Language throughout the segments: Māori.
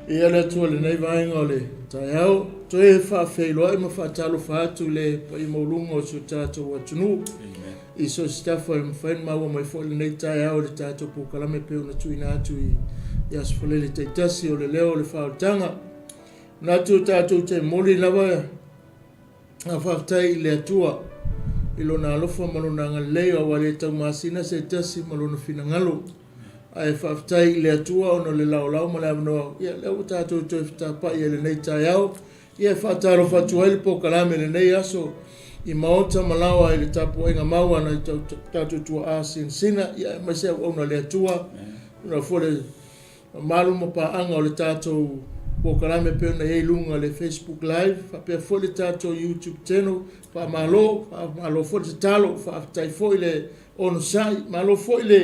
Ia le tua le nei vainga o le tai au. Toe whawheiloa ima whaatalo whaatu le pa i maulunga o su tātou atunu. I so stafa i mwhain maua mai fo le nei tai au le tātou pōkalame peo na tuina atu i asfalele teitasi o le leo le whaotanga. Natu tātou te moli lawa a whaftai le atua. I lona alofa malona ngalei o wale tau masina se tasi malona fina ngalo. Ai whaftai le atua ono le lau ma le amanoa. Ia leo tātou toi whtapa i le nei tai au. Ia whataro whatua ili pōkalame le nei aso. I maota malawa i le tapu inga maua na tātou tua asin sina. Ia maisea ona le atua. Una fole maluma pa anga o le tātou pōkalame peo na ei lunga le Facebook Live. Whapea fole tātou YouTube channel. Wha malo fole te talo. Whaftai fo i le ono sai. Malo fo i le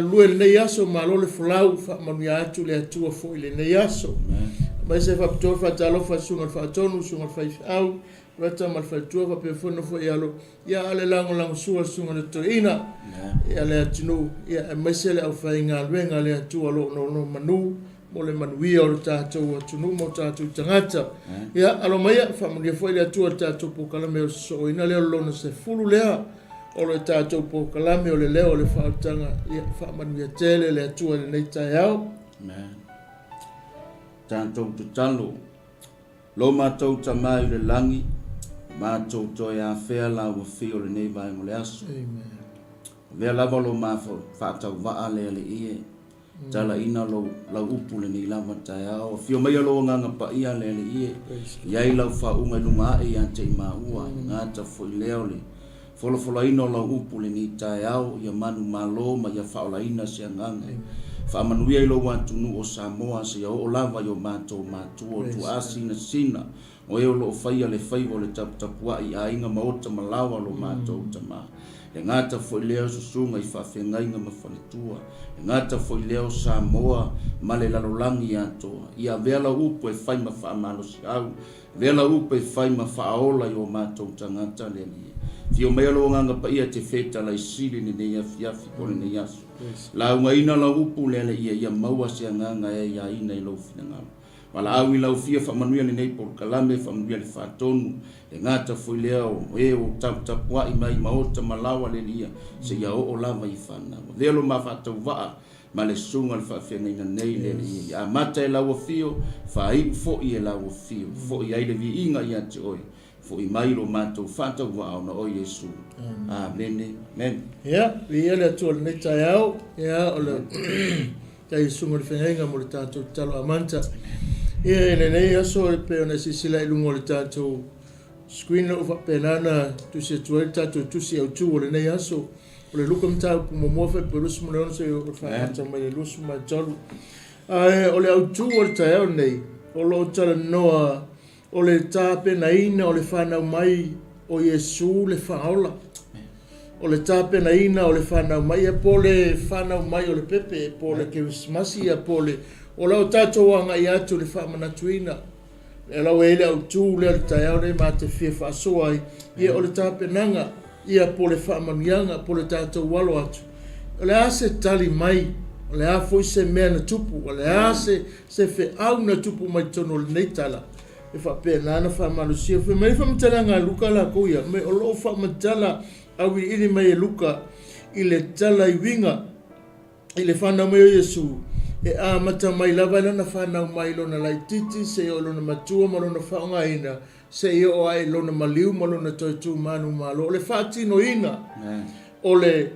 lue le nei aso. Malo le fulau. Wha manuia atu le atua fo i le nei aso. Mai se whapitoa whatalo whasunga whatonu. Sunga whaifau. Rata mal whaitua whapea whono fo i alo. Ia ale lango sua sunga le toina. Ia le atinu. Ia mai se le au whainga luenga le atua lo no manu. Mo le manuia o le tātou atunu mo tātou tangata. Ia alo maia whamunia fo i le atua tātou pōkalame o so ina leo lona se fulu lea. O le tātou pōkalame o le leo le whaotanga. Ia whamanuia tele le atua le nei tai au. Tātou te talo. Lo mātou tamai le langi. Mātou toi a whea la ua whio le nei vai mo le aso. Vea lava lo mā whaatau waa le ie. Tala ina lo upu le ni lava tai au. Whio mai alo nganga pa ia le ie. Iai lau whaunga lunga e ante i maua. Ngata fwoi leo le. Fola ina lau upu le ni tai au. Ia manu malo ma ia whaola ina se nganga. Whamanuia i lo watunu o Samoa se o lava yo mātou o tu asina sina. O eo lo whaia le whaivo le taputapua i a inga maota malawa lo mātou tama. E ngata foi leo susunga i whawhenga inga mawhanitua. E ngata foi leo Samoa ma le lalolangi atoa. Ia vela upo e whaima whaamalo si au. Vela upo e whaima whaola i o mātou tangata le lia. Fio mea lo nganga pa ia te wheta la i sili ni nei afiafi kone nei asu. La unga ina la upu lele ia maua se nganga e ia ina i lau fina ngalo. Wala au i lau fia whamanuia ni nei pōkalame, whamanuia ni whātonu. E ngata fui leo, e o tapua i mai maota malawa le lia. Se ia o lava i whanawa. Velo ma whātau waa, ma le sunga le whawhenga ina nei le lia. A mata e lau fio, whaiu fo i e lau fio. Fo i aile vi inga i ate oi. Fo i mailo mātou whātau waa o na o Yesu. Amen. Amen. Ia, vi ele atua le nei tai au. Ia, o le tai sunga le whenga mo le tātou talo amanta. Ia ene nei aso e peo na sisila i lungo le tātou screen o whapenana tusi atuari tātou tusi au tu o le nei aso. O le luka mtau pumomoa whai pe lusu mo le ono se o whaata mai le lusu mai talu. O le au tu o le tai au nei. O lo tala noa o le tāpe na ina o le whanau mai o Yesu le whaola. O le tāpe na ina o le whanau mai e po le whanau mai o le pepe e po le kerismasi e po le o lau tātou anga i atu le whamanatuina. E lau ele au tū lea le tai au nei mā te whia whaasoa ai. Ia o le tāpenanga, ia po le whamanianga, po le tātou walo atu. O le ase Talimalie, o le a foi se mea na tupu, o le ase se whe au na tupu mai tono le neitala. E whapena na whamalusia. Whe mai whamatala ngā Luka la kouia, me o loo whamatala au i ini mai e Luka, i le tala i winga, i le whanau mai o Yesu. E a mata mai lava lana whanau mai lona laititi, se o lona matua ma lona whaonga ina, se o ai lona maliu ma lona toitu manu malo. O le whaatino ina, o le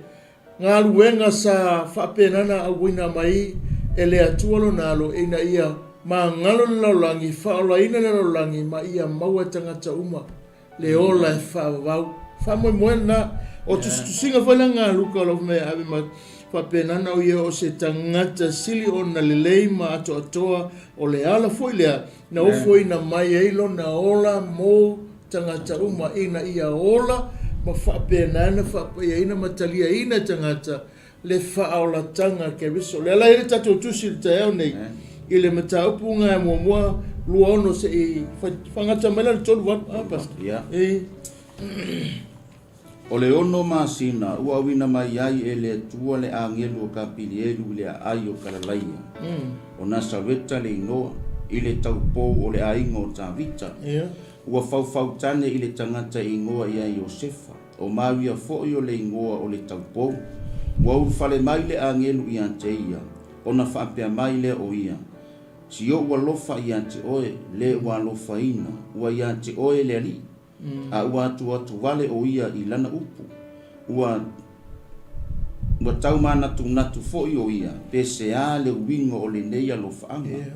ngā luenga sa whapenana a wina mai, e le atua lona alo ina ia ma ngalo le laulangi, whaola ina le laulangi, ma ia maua tangata uma, le ola e whaavau. Whamoe moe na, o tusinga whaila ngā Luka o lau mea hawe ma whapenana o ia o se tangata sili o na lelei ma ato atoa o le ala foi lea na ofo ina mai eilo na ola mo tangata uma ina ia ola ma whapenana whapea ina matalia ina tangata le whaolataga ke riso le ala ele tatou tusi le taeao nei i le mataupunga e muamua lua ono se i whangata mela le tolu wanu pastor O le ono masina ua wina mai ai e le tua le angelu o kapili elu le ai o kalalaia. O nasa weta le inoa i le taupou o le ainga o TAVITA. Ua fau tane i le tangata ingoa ia Iosefa. O mawia fo'i o le ingoa o le taupou. Ua urufale mai le angelu i ante ia. O na whaapea mai le o ia. Si o ua lofa i ante oe le ua lofa ina. Ua i ante oe le ali. A ua atu wale o ia i lana upu. Ua tau mana natu fo'i o ia. Pese a le uingo o le neia lofa anga.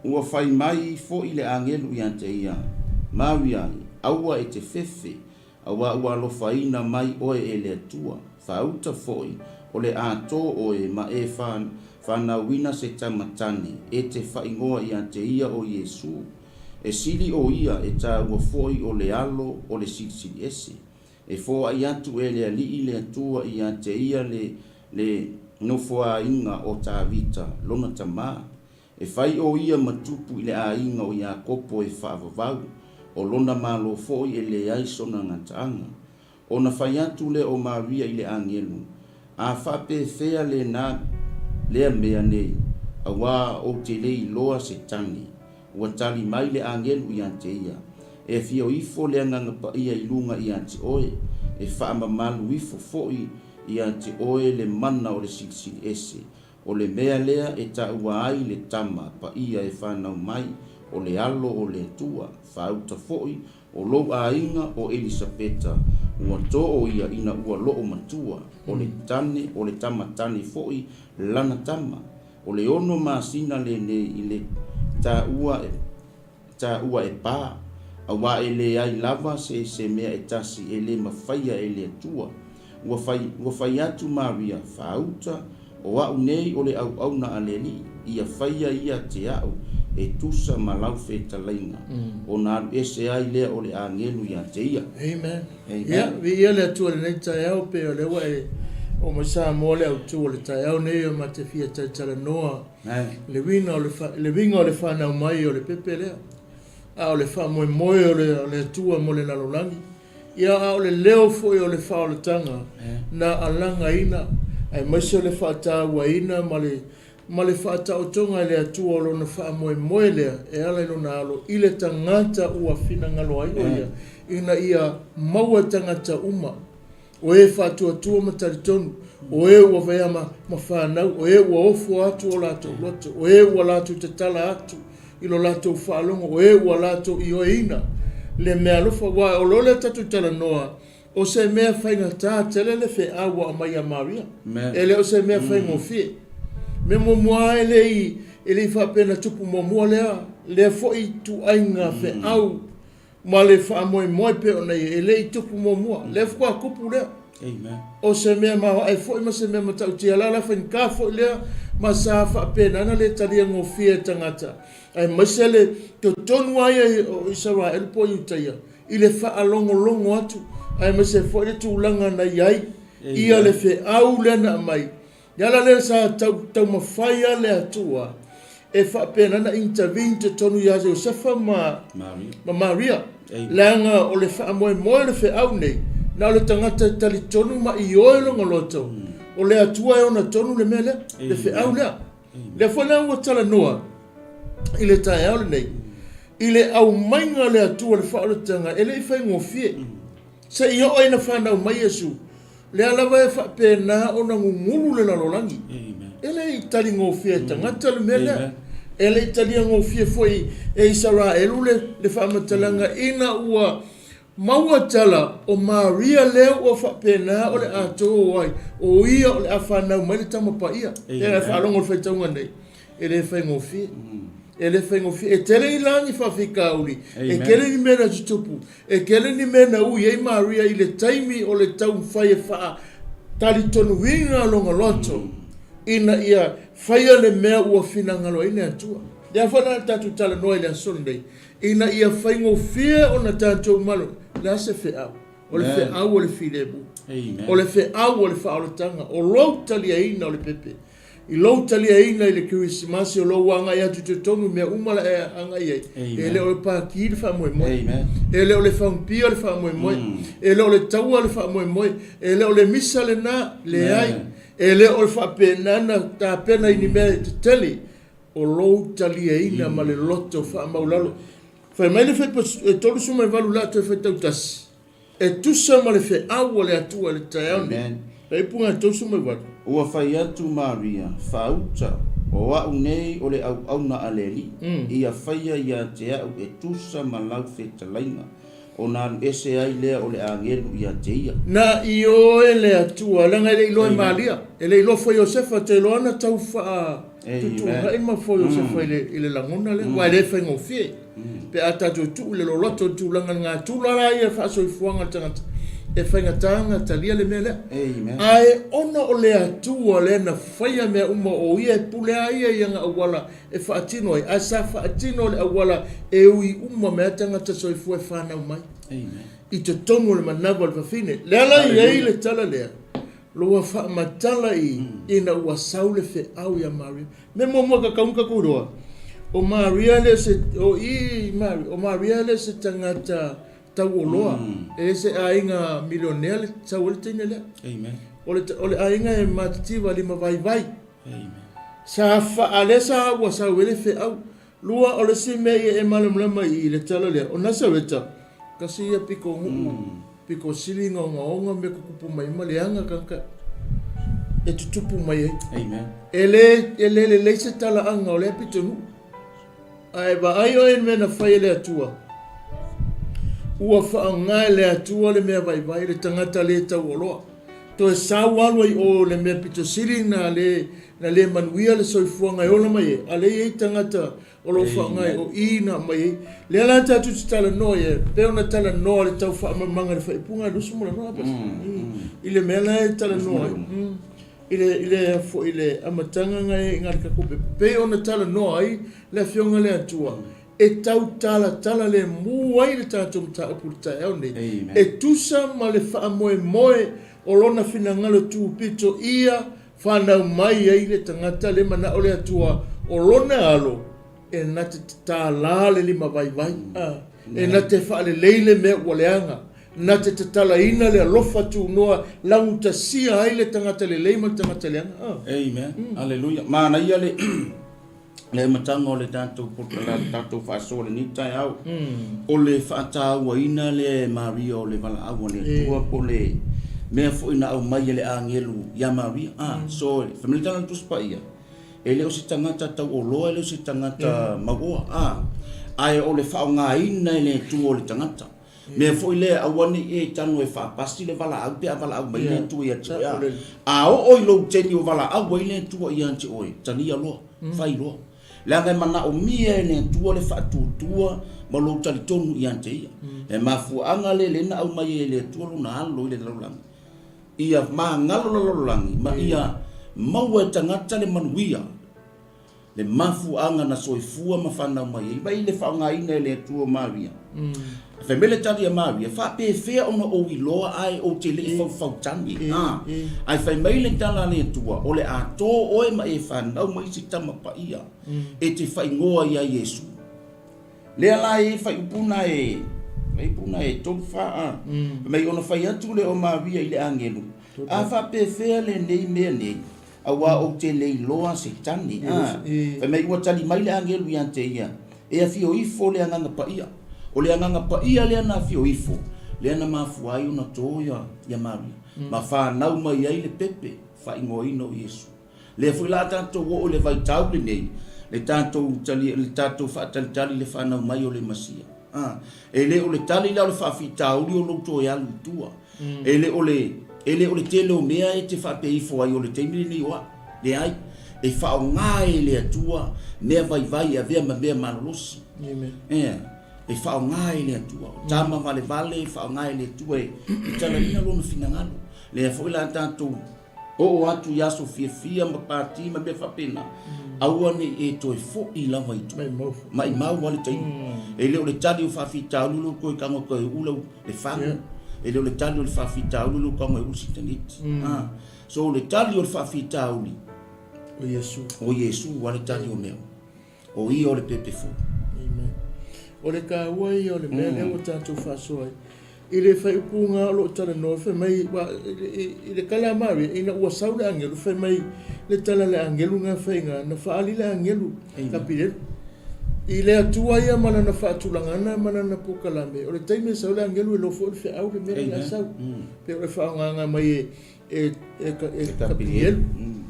Ua fai mai fo'i le angelu i ante ia. Mawi ai, aua e te fefe. Aua ua lofa ina mai oe e le atua. Fauta fo'i o le ato oe ma e whanauina se tamatane. E te whaingoa i ante ia o Yesu. E sili o ia e tā ua fo'i o le alo o le sili ese. E fo'a i atu e le ali le atua i ante ia le nofoa inga o TAVITA lona tamaa. E fai o ia matupu i le ainga o Iakopo e whaavavau. O lona malo fo'i e le aisona ngataanga. O na fai atu le o Maria i le angelu. A whape fea le na lea mea nei. A wā o te lei loa se tangi. Ua Talimalie le angelu i ante ia. E fio ifo le anganga pa ia i lunga i ante oe. E whaamamalu ifo fo'i i ante oe le mana o le sili ese. O le mea lea e ta ua ai le tama pa ia e whanau mai o le alo o le tua. Whauta fo'i o lou a inga o Elisabeta. Ua to o ia ina ua loo matua. O le tane, o le tama tane fo'i lana tama. O le ono masina le ne i le ta ua e pā. A wa e le ai lava se mea e tasi e le mawhaia e le tua. Ua fai atu Maria whauta. O au nei o le au na aleli. Ia whaia ia te au. E tusa malau whetalainga. O nā alu ese ai lea o le angelu ia te ia. Amen. Ia, vi ia le atua le nei tai au pe o le wa e o masa mo le au tu o le tai au nei o ma te fia tai tala noa. Le winga o le whanau mai o le pepe lea. A o le wha moe o le atua mo le nalolangi. Ia a o le leo foi o le FAAOLATAGA. Na alanga ina. Ai maise o le whaataua ina ma le whaatautonga le atua o lona wha moe lea. E ala ino na alo. I le tangata ua whina ngalo ai o ia. Ina ia maua tangata uma. O e whaatuatua mataritonu. O e ua vea ma whanau. O e ua ofu atu o lato loto. O e ua lato te tala atu. Ilo lato whaalonga. O e ua lato i o ina. Le mea lufa wa o lole tatu tala noa. O se mea whainga tā tele le whe awa a mai a Maria. Ele o se mea whainga o fie. Me mo mua ele i whapena tupu mo mua lea. Le fo i tu ainga whe au. Ma le wha moe pe o nei. Ele i tupu mo mua. Le fwa kupu lea. O se mea mawa ai fo i ma se mea matau tia lala whain ka fo i lea. Ma sa whapena ana le talia ngō fie tangata. Ai masele to tonu ai o Israel po utaia. I le wha longo atu. Ai mase fo le tūlanga na iai. Ia le whe au lena mai. Yala le sa tau mawhaia le atua. E whapena na intervene te tonu ia Josefa ma Maria. Langa o le wha moe le whe au nei. Na o le tangata tali tonu ma i oelonga loto. O le atua e ona tonu le mele. Le whe au lea. Le whanau o tala noa. I le tae au le nei. I le au mainga le atua le FAAOLATAGA. Ele i whai ngofie. Se i o ina whanau mai Yesu. Le alawa e whapena o na ngungulu le lalolangi. Ele i tali ngofie tangata le mele. Ele i tali ngofie foi e Israel le whamatalanga ina ua maua tala o Maria leo o whapena o le ato ai. O ia o le a whanau mai le tamapa ia. Ele whalongo le whaitaunga nei. Ele whai ngofie. Ele whaingofi, e tele i langi whawhika uli, e kele ni mena tutupu, e kele ni mena ui, e Maria i le taimi o le tau whai e wha, tali tonu winga longa loto, ina ia whaia le mea ua whinangalo ina atua. Ia whana tatu tala noa i le Sunday, ina ia whaingofia o na tātou malo, la se whe au, o le whe au o le whilebu, o le whe au o le FAAOLATAGA, o rau tali a ina o le pepe. I lo talia ina i le Christmas o lo wanga ia tu te tonu mea umala e anga ia. E le o le pāki le wha moe moe. E le o le whampia le wha moe moe. E le o le taua le wha moe moe. E le o le misa le nā le ai. E le o le wha penana tā pena ini mea te teli. O lo talia ina ma le loto wha maulalo. Whai mai le whai e tolu suma e walu la tu e whai tautasi. E tusa ma le whai awa le atua le taiaone. E punga e tolu suma e walu. Ua whai atu Maria, whauta, o au nei o le au na aleli, ia whaia ia te au e tusa ma lau whetalainga, o nā ese ai lea o le angelu ia te ia. Na i o e le atua, langa ele ilo e Maria, ele ilo fo Iosefa te ilo ana tau wha tutu, ha ima fo Iosefa ile langona le, wa ele whaingo fie, pe ata tu le loloto tu langa ngā tūlara ia wha so i fuanga tangata. E whaingatanga talia le mea lea. Ae ona o le atua le na whaia mea uma o ia e pule aia i anga awala e whaatino ai. A sa whaatino le awala e ui uma mea tangata so i fua e whanau mai. I te tongo le manawa le whawhine. Lea lai ei le tala lea. Loa wha matala i ina ua saule whe au ia Maria. Me mua ka kaunka kuroa. O Maria le se, o Maria le se tangata tau o loa, e se ainga milionea le tau o le teine lea. O le ainga e matitiwa lima vai vai. Sa whaale sa ua sa wele whe au. Lua o le si mei e malamlama i le tala lea. O nasa weta, kasi ia piko ngu, piko silinga o ngaonga me kukupu mai ma leanga kanka. E tutupu mai ei. E le se tala anga o le pito ngu. Ai ba ai o en mena whai le atua. Ua whaangai le atua le mea vai vai le tangata le tau oloa. To e sawalu ai o le mea pito siri na le manuia le soifuanga e ola mai e. A le ei tangata o lo whaangai o ina mai e. Le ala tatu te tala noa e. Peo na tala noa le tau whaamamanga le whaipunga e lusu mula noa pas. I le mea la e tala noa e. I le amatanga ngai ngari kakope. Peo na tala noa ai le fionga le atua. E tau tala le muai le tātou mta apurta eo nei. E tusa ma le wha moe o lona whina ngalo tū pito ia whanau mai ai le tangata le mana o le atua o lona alo e na te tāla le lima vai vai. E na te wha le leile mea ua leanga. Na te tala ina le alofa tū noa langu ta sia ai le tangata le leima tangata leanga. Amen. Alleluia. Mana ia le... Le matanga o le tātou potala, tātou whaasoa le nitai au. O le whaataua ina le Maria o le wala awa le tua po le mea fo ina au mai le angelu ia Maria. So, whamelitana tuspa ia. E leo si tangata tau o loa, leo si tangata magoa. Ai o le whao ngā ina le tua o le tangata. Mea fo le awane e tanu e whaapasti le wala au, pia wala au mai le tua ia tia. A o oi lo teni o wala au mai le tua ia anti oi. Tania loa, whai loa. Langa mana o mia ne tua le whaatutua ma lo tali tonu i ante ia. E mafu angale le na au mai le tua lo na alo i le laulangi. Ia maa ngalo laulangi, ma ia maua tangata le manuia. Le mafu anga na soifua ma whanau mai. Iba i le whaonga ina le tua Maria. Whemele tari a Maria, whape whea ona o iloa ai o te le fau tangi. Ai whaimele tala le tua, o le ato oe ma e whanau ma isi tama pa ia. E te whaingoa ia Yesu. Lea la e whaipuna e tolu wha. Mai ona whai atu le o Maria i le angelu. A whape whea le nei mea nei. Awa o te le iloa se tani. Whaimei ua Talimalie le angelu i ante ia. E a fio ifo le anganga pa ia. O le anganga pa ia lea na fio ifo. Lea na mafuai o na toia ia Maria. Ma whanau mai ai le pepe. Whaingo ino Yesu. Le fui la tātou o le vai tau le nei. Le tātou whaatalitali le whanau mai o le masia. E le o le tali la o le whawhitau li o louto e alu tua. E le o le tele o mea e te whape ifo ai o le teimile ni oa. Le ai. E whao ngai le atua. Mea vai a vea ma mea manolosi. E whao ngai le atua. Tama vale e whao ngai le atua e tala ina lona finangalo. Le a fwila tātou o atu yaso fia ma pāti ma bea whapena. Aua ne e toi fo i lava i tu. Mai mau wale taimi. E leo le tali o whawhita ulu koe kango koe ulau le whangu. E leo le tali o le whawhita ulu kango e usi taniti. So le tali o le whawhita uli. O Yesu wale tali o meo. O i o le pepe fu. Amen. O le ka wai o le mele o tātou whāsoai. I le whaipunga o lo tala no whai mai, i le kala mari, ina ua sau le angelu, whai mai le tala le angelu ngā whainga, na whaali le angelu, ka pirelu. I le atua ia mana na whaatulangana, mana na pokalame. O le taime sau le angelu e lofo o le whiau le mele la sau. Pe o le whaonganga mai e ka pirelu.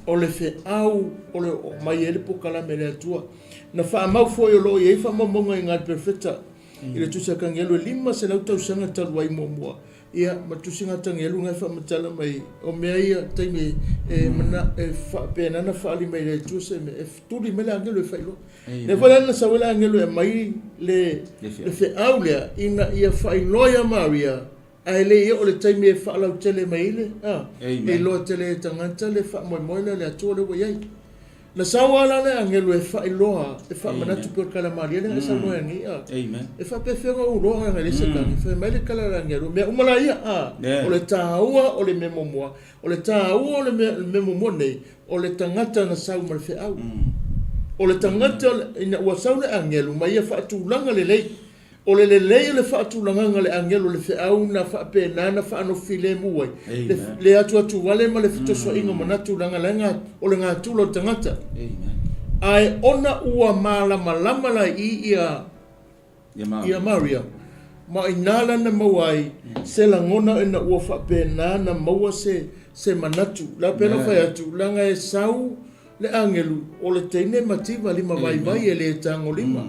O le whiau, o le mai e le pokalame le atua. Na whaamau foi o lo i e whaamamonga i ngā perfecta. I le tusi kangelu e lima se lau tausanga talu ai momoa. Ia, ma tusi ngā tangelu ngai whaamatala mai. O mea ia, taime penana whaali mai le tusi e turi me le angelu e whailo. Ne whalana sa wale angelu e mai le whiau lea, ina ia whailoia Maria, a le ia o le taime e whaalau tele mai ile. E loa tele e tanganta le whaamoimoina le atua le waiai. Na sawala le angelu e whailoa, e whaamanatu pio Talimalie, le sa noa ngi. E whapewhenga uroa nga le sekangi, whai mai le kala angelu, mea umala ia, o le tāua o le memomoa, o le tāua o le memomoa nei, o le tangata na sau ma le whiau. O le tangata ina ua sau le angelu, ma ia whaatulanga le lei, o le lei le whaatulanga le angelu le whiau na whaapena na whaanofi le muai. Le atu wale ma le fitoswa inga manatu langa lenga o le ngā tula o tangata. Ai ona ua malama la ia Maria. Ma inala na mawai se langona ina ua whaapena na maua se manatu. La pena whai atu langa e sau le angelu o le teine mativa lima vai e le tango lima.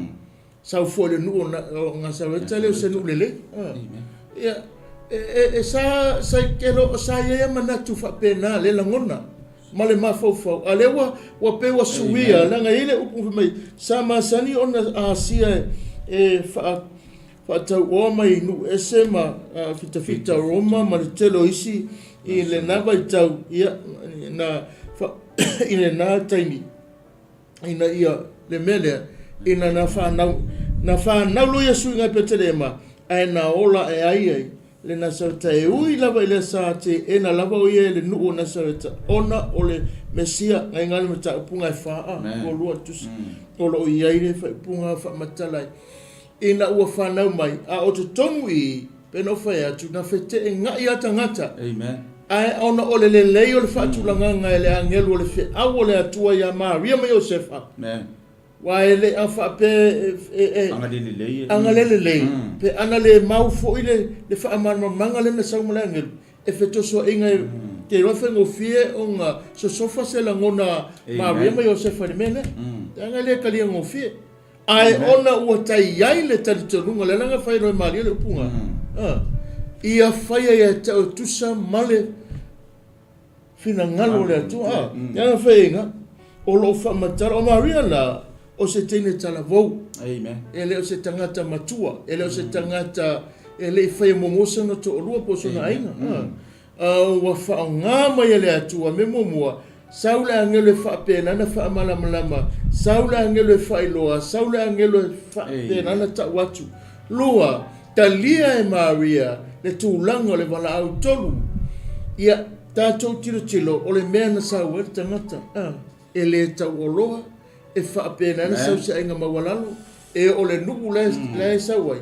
Sau fo le nu nga sa tele o se nu lele. Ia sa kelo sa ia manatu fa pena le langona. Male mafau alewa wa pe wa suia la nga ile upu mai sa masani ona asia fa tau o mai nu esema fita Roma ma telo isi i le nava tau ia na ina na taimi ina ia le mele ina na whanau lo Yesu ngai petelema ai na ola e ai le nasareta e ui lava i le sa te e na lava o ia le nuu o nasareta ona o le mesia ngai ngale me ta upunga e whaa o lua tusi o lo i aire upunga wha matalai ina ua whanau mai a o te tonu i peno whai atu na whete e ngai ata ngata ai ona o le lei o le whaatulanga e le angelu o le whiau o le atua ia Maria mai o sefa wa ele afa pe angalele lei pe anale mau fo ile le fa amana mangale na sa mulangel e feto so inga ke ro fe ngo fie onga so sofa se la ngona Maria mai o se fa mene angale kali ngo fie ai ona o tai ai le talitolunga le langa fa ro Maria le punga ia fa ia ta tusa male fina ngalo le tu ya fa inga o lo fa matara o Maria la o se tene tala vou. Amen. Ele o se tangata matua. Ele o se tangata ele whai momosa na to orua po sona ainga. Wa whaonga mai ele atua me momua. Saule angelo e whaapena na whaamalamalama. Saule angelo e whailoa. Saule angelo e whaapena na ta watu. Lua, talia e Maria le tūlanga le wala au tolu. Ia tātou tilo o le mea na sau e tangata. Ele e tau oloa. E whaapena na sau se ainga mawalalo e o le nuku le sauai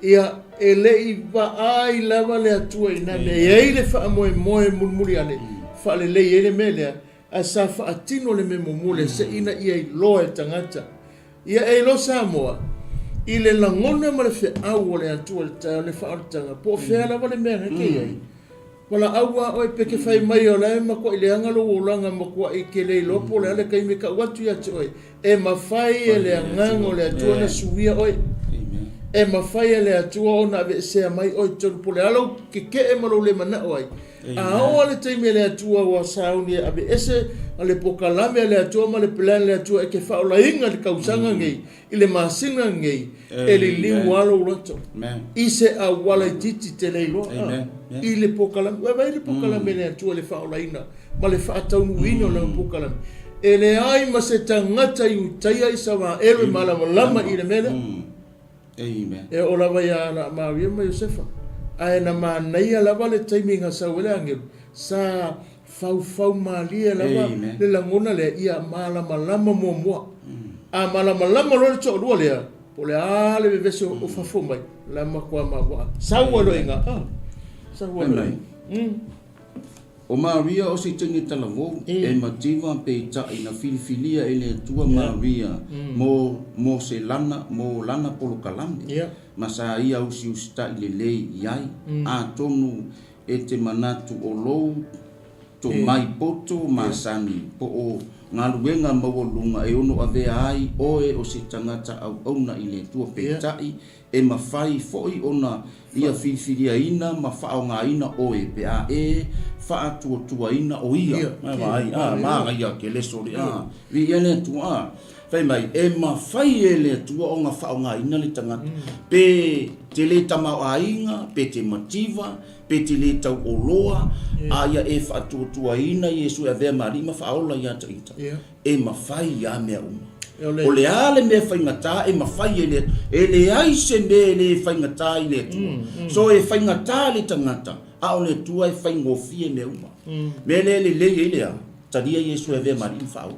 ia e le i ai lava le atua ina me e le whaamoe mulmuli ane whaale le e le melea a sa whaatino le memomule se ina ia i loa e tangata ia e lo Samoa i le langona ma le whiau o le atua le whaaritanga po whea lava le mea ke ai wala aua o peke fai mai o lai makua i le angalo o langa makua i ke le lopo le ale kai me ka watu ia te oi e mawhai e le angango le atua na suia oi e mawhai e le atua o na ve sea mai oi tonu po le alau ke e malo le mana oi a o ale teime le atua wa sauni a ve ese a le pokalame le atua ma le pelan le atua e ke whaola inga le kausanga ngei i le masinga ngei e le liu walo urato i se a wala i titi te leilo i le pokalame vai le pokalame le atua le whaola ina ma le whaataunu ino le pokalame e le ai ma se tangata i utaia i sawa ewe malama i le mele e o lava ia na Maria ma Josefa ai na ma nei lava le taimi nga sa wele angelu sa fau malia lava le langona le ia malama moa a malama lo to lo le po le ale ve vese o fafo mai la makwa ma sawa lo inga sawa lo o Maria o se tingi talango e mativa pe ta ina filifilia ele tua Maria mo se lana polo kalame masa ia usi usta ile yai a tonu e te manatu o lou to mai poto masani po o ngaluenga mawolunga e ono ave ai oe o se tangata au ona ile tua pe tai e mafai foi ona ia filifilia ina mafao nga ina oe pe a e fa tua ina o ia mai ma ia ke le sori vi ele tua fai mai e mafai ele tua o nga fa nga ina le tangata pe te le tamau ainga pe te mativa pe te le tau oloa aia e fa tua ina Yesu e vea marima fa ola ia taita e mafai ia mea uma o le ale me whaingata e mawhai ele ai se me le whaingata i le tua. So e whaingata le tangata, a o le tua e whaingofie me uma. Me le ele a, taria Yesu e vea marim whau.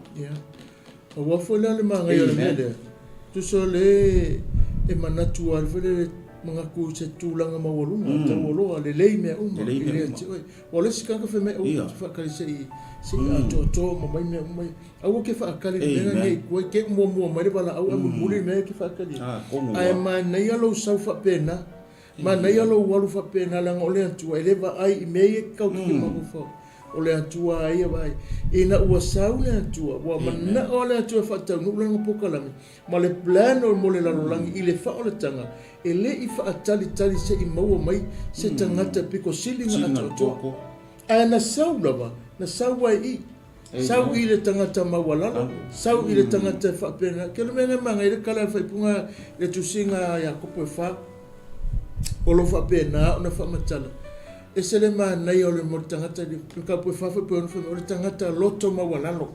A wafo le ale maa ngai ole mele, tu so le e manatu alvele mga ku se tūlanga mawalunga, ta waloa le lei mea uma. O le sikanga wha mea uma, whakari se a to mamai mea umai. Au ke whaakari mea nei, koe ke mua mai wala au amu muri mea ke whaakari. Ai mai nei alo sau whapena, ma nei alo walu whapena langa o le atua, e lewa ai i mea e kau ki mamu whau. O le atua ai vai e na ua sau le atua wa mana o le atua fatau no langa pokalami ma le plan o mo le lalolangi i le FAAOLATAGA e le i faatali se i maua mai se tangata piko silinga atua a na sau lava na sau ai i sau i le tangata mawalala sau i le tangata whapena ke le mene manga i le kala whaipunga le tusinga ya kopo e wha o lo whapena o na whamatala e se le nei o le mo tangata di ka po fa pe o le tangata loto mawalalo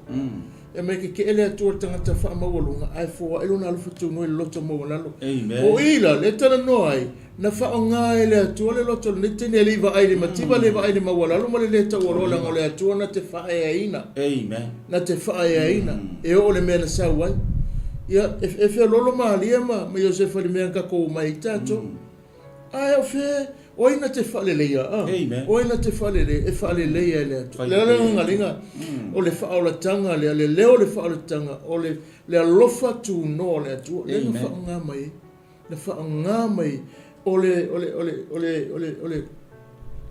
e mai ke ele atu tangata fa mawalunga ai fo e lona alfu tu no loto mawalalo o ila le tana no ai na fa nga ele atu le loto le tene le va ai le mativa le va ai le mawalalo mo le ta wala ngo le atu na te fa e ina na te fa e ina e o le mena sa wai ya e fe lolo malia ma Joseph le menga ko mai tato ai o fe oina te whaleleia, oina te whalele, e whaleleia lea tu. Lea ngalinga, o le FAAOLATAGA, le leo le FAAOLATAGA, o le alofa tu no lea tu, le na whaanga mai, o le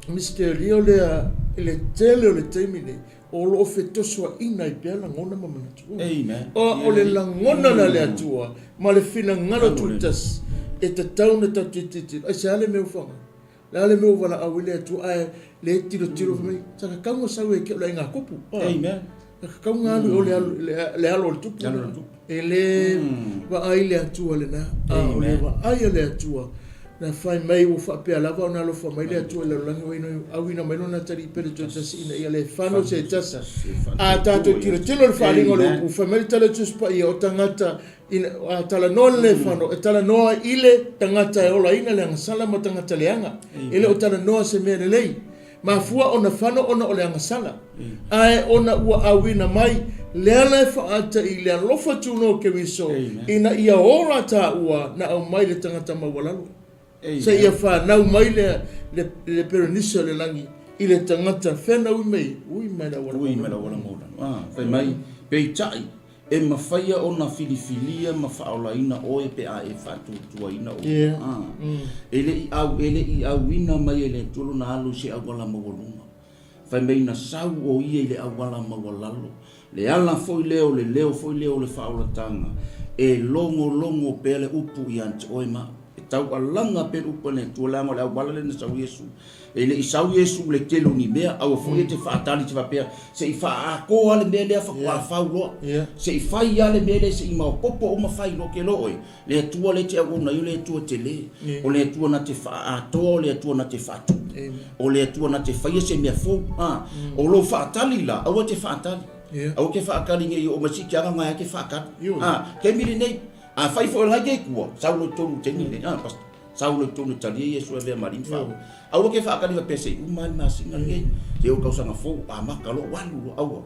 misterio lea, le tele o le teimine, o lo fetosua ina i pia langona mamana tu. O le langona na lea tua, ma le fina ngalo tutas, e te tauna tau tititi, ai se ale meu whanga. La le meu wala awile tu ai le tiro mai sa ka kaunga sau e ke la nga kopu ka kaunga alu o le alo le tupu e le wa ai le atua le na o le wa ai le atua na fai mai o fa pe lava ona lo fa mai le atua le langi o ino awina mai no na tari pele to tasi ina ia le fano se tasa a tato tiro le fa lingo le u fa mai tale tu spa ia o tangata ina tala no le fano e tala no ile tangata e ola ina le ngasala ma tangata leanga ile o tala no se me lei ma fua ona fano ona o le ngasala ai ona ua awina mai le ala fa ata ile lofa tu no ke wiso ina ia ora ta ua na o mai le tangata mawalalo se ia fa na mai le peronisa le langi ile tangata fena ui mai la wala fa mai pe chai e mawhaia o na filifilia ma whaolaina o e pe a e whatutuaina o. Ele i au ina mai ele tulu na alu se awala mawalunga. Whai mei na sau o ia ele awala mawalalo. Le ala foi leo le FAAOLATAGA. E longo pe le upu i ante oima. E tau alanga pe upu ne tuolanga le awala le na sau Yesu. Ele i sau Yesu le telu ni mea au foi te whaatali te wapea se i whaako ale mea lea whakua whauloa se i whai ale mea le se i mau popo o ma whai lo ke loi le atua le te agona i le atua te le o le atua na te whaatoa o le atua na te whaatu o le atua na te whaia se mea fau o lo whaatali la au te whaatali au ke whaakari nge i o masi ki anga ngai ke whaakari ke mire nei a whai fo ngai ke kua sau lo tonu te nile Sau le tonu tali Yesu e mari fa. Au ke fa ka ni pese umani masinga ngai. Te o kausanga fo a makalo walu au.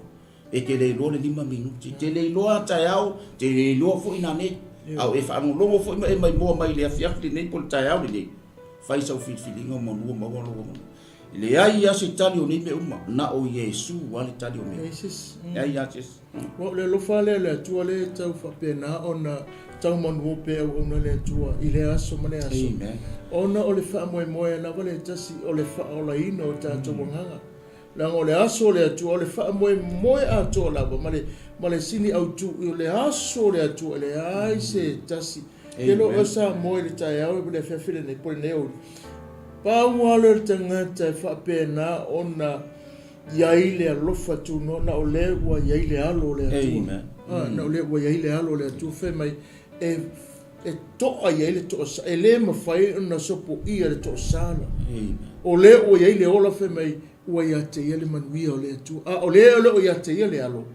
E te le lo le 5 minuti. Te le lo ata yao, te le lo fo ina ne. Au e fa no lo fo e mai mo mai le afia ni pol ta yao ni. Fai sau filinga mo no mo lo. Le ai ya se tali o ni me uma na o Yesu wale tali o me. Ai ya jes. Wa le lo fa le tu le tau fa pena ona tau manu pe ona le tua i le aso mane aso. Ona o le fa mo na vale tasi o le fa o la ino o tatou nganga. La o le aso le tua o le fa mo a to la male sini au tu o le aso le tua le ai se tasi. Ke lo osa mo le tai au le fa fele ne po ne o. Pa wale tangata fa pena ona yaile alofa tu no na ole wa yaile alo le tu na ole wa yaile alo le tu fe mai e to yaile to ele ma fai na sopo ia le to sala ole o yaile ola fe mai wa ya te yele manui ole tu ole o ya te yele alo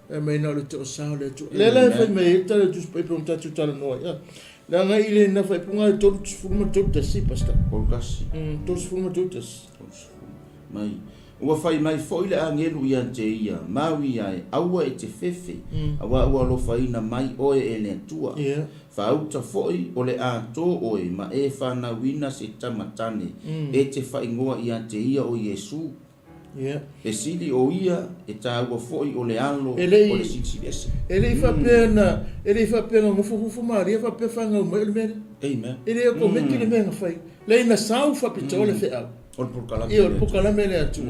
e mai na le to sala le tu le fe mai ta le tu pe pon ta tu tala no ya la nga ile na fa punga to fuma to tasi pasta kolkasi to fuma to tasi mai ua fai mai foi le angelu ia te ia maui ai aua e te fefe awa lo fai na mai oe e le tua fa auta foi o le ato oe ma e fa na wina se tamatane e te fai ngoa ia te ia o Yesu e sili o ia e ta ua foi o le alo o le sitsilese ele fa pena ngufu maria fa pe fa ngau mai le mene amen ele ko meti le mena fai le na sau fa pitole fe au o pukalame o pukalame le atu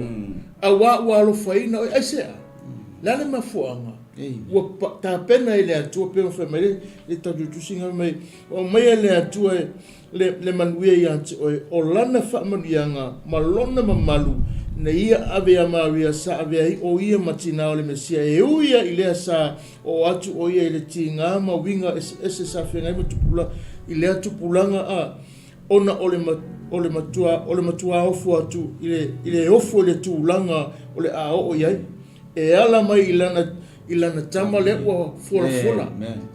wa lo faina ai se la le mafuanga wa ta pena ile atu pe fe mai le tatu tu singa mai o mai le atu le manuia ya o lana fa manuianga malona mamalu na ia ave amaria sa ave o ia matina o le mesia e uia ile sa o atu o ia ile tinga ma winga ese sa fenga mo tupula ile atu pulanga a ona ole matua ofu atu ile ofu le tulanga ole a o yai e ala mai ilana tama le wa fola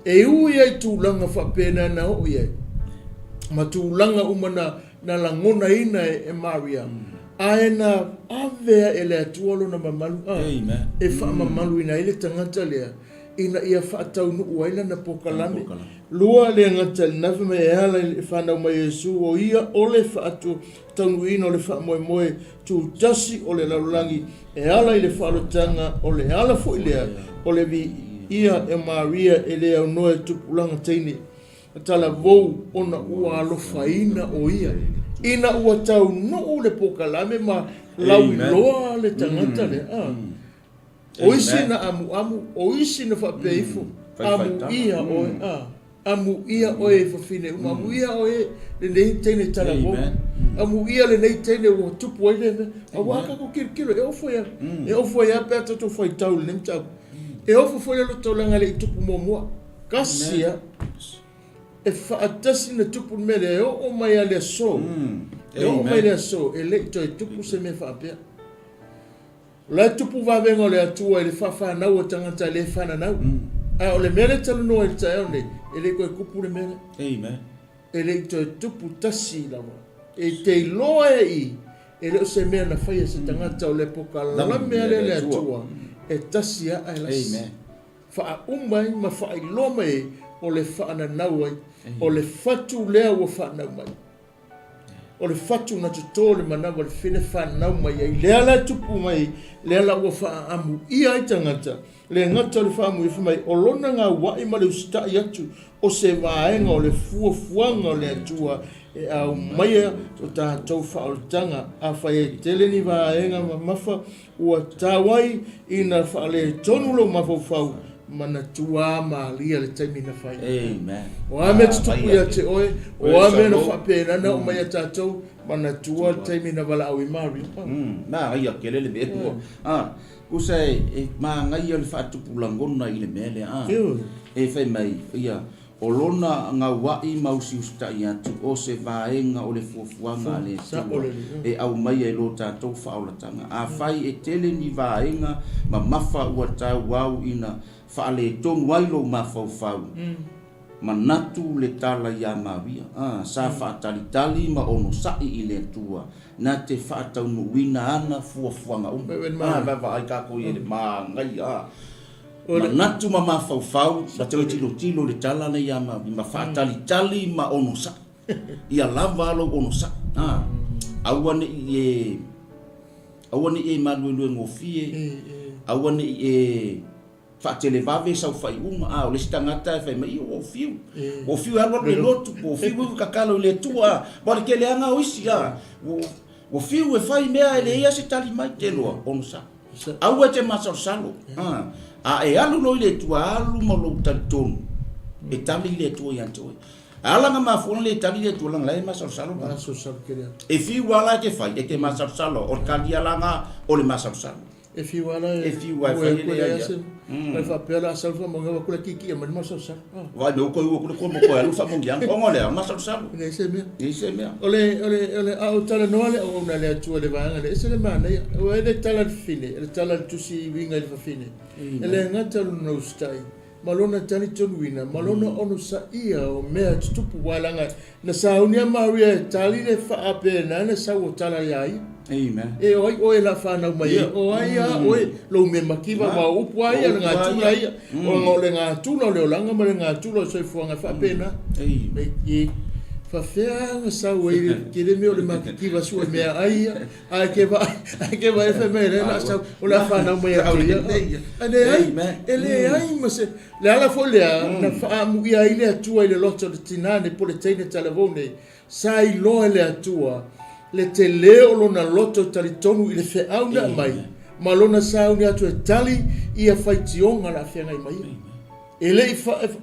e u yai tulanga fa pena na o yai matulanga umana na langona ina e Maria aena avea ele atuolo na mamalu e fa mamalu ina ile tangata le ina ia fa tau no waila na pokalame lua le ngata na fa me ala e fa na mai Yesu o ia ole fa atu tau ina ole fa moe tu tasi ole lalangi e ala ile fa lo tanga ole ala fo ile ole vi ia e Maria ele no e tu pulanga tini tala vou ona ua lo faina o ia ina ua tau no le pokalame ma lau loa le tangata le oisi na amu oisi na fa peifo amu ia oe amu ia oe fa fine amu ia oe le nei tene tala vo amu ia le nei tene o tupu ai le awaka ko kilo e ofo ya peta to foi tau le mta e ofo foi le to langa le tupu momo kasia e fa atasi na tupu mele o mai ale so o mai le so ele to tupu se me fa pe la tupu va vengo le atua le fa na o tangata le fa na a o le mele talo no e taone ele ko kupu le mele amen ele to tupu tasi la e te loe i ele se me na fa se tangata o le poka la mele le atua e tasi a la amen fa umai ma fa i lo mai o le fa na na o le fatu le o fa na mai o le fatu na tutole mana o le fine fa na mai le ala tupu mai le ala o fa amu ia i tangata le ngata le fa amu i mai o lona nga wa i ma le usta i atu o se vaenga o le fuanga o le atua e au mai o tātou whaoltanga a whai e tele ni vaenga ma mafa ua tāwai ina wha le tonulo mafau mana tua malia le taimi na whai. Amen. O ame tutupu ia te oe, o ame na whapena na o mai a tātou mana tua taimi na wala au i mari. Nā, ai a kelele me epua. Kusa e maa ngai o le whaatupu langona i le mele. E whai mai, ia, o lona ngā wai mausi ustai atu, o se vaenga o le fuafuanga le tua, e au mai e lo tātou whaolatanga. A whai e tele ni vaenga, ma mafa ua tau wau ina whaale tonu wailo ma fau. manatu le tala ia mawia sa whaatalitali ma ono sai I le atua na te whaataunuina ana fuafuanga va ai kako I le mangai manatu ma mawhauwhau ma te tilo le tala le ia mawia ma whaatalitali ma ono sai ia lava alo ono sai awane e maluelue ngofie awane e Fatele vave sau fai o le stangata fai mai o fiu alo le lotu o fiu kakalo le tua por que le anga oisi o fiu e fai mea ele ia se Talimalie te loa onsa au e te masal salo e alu no le tua alu mo lo tantonu e tali le tua ia toi ala nga mafona le tali le tua langa le masal salo e fiu ala ke fai e te masal salo o kalia langa o le masal salo e fiu ala e fiu Vai fa pela salva mo ngava kula kiki ma ma sa vai do ko ko mo ko alu fa mo ngiang ko ngole ma sa ne se me ole au tala no ale o na le tu le vanga le se le mana o ele tala fine ele tala tu si winga le fa fine ele ngata no stai malona tani toluina malona ono sa ia o mea tupu walanga na saunia maria tali le fa apena na sa o tala yai Amen. E oi la fana mai o ai oi lo me makiva ma upu ai nga tu ai o ngole nga tu no le langa ma nga tu lo so fuanga fa pena e fa fea nga sa oi ke le me o le makiva su me ai ke va e fa me le sa o la fana mai ai ele ai ma se le ala folia na fa mu ai le tu ai le lotto de tinane po le tene televone sai lo le atua le te leo lona loto talitonu I le feauna mai ma lona sauni atu e tali ia whaitionga la whianga I mai e lei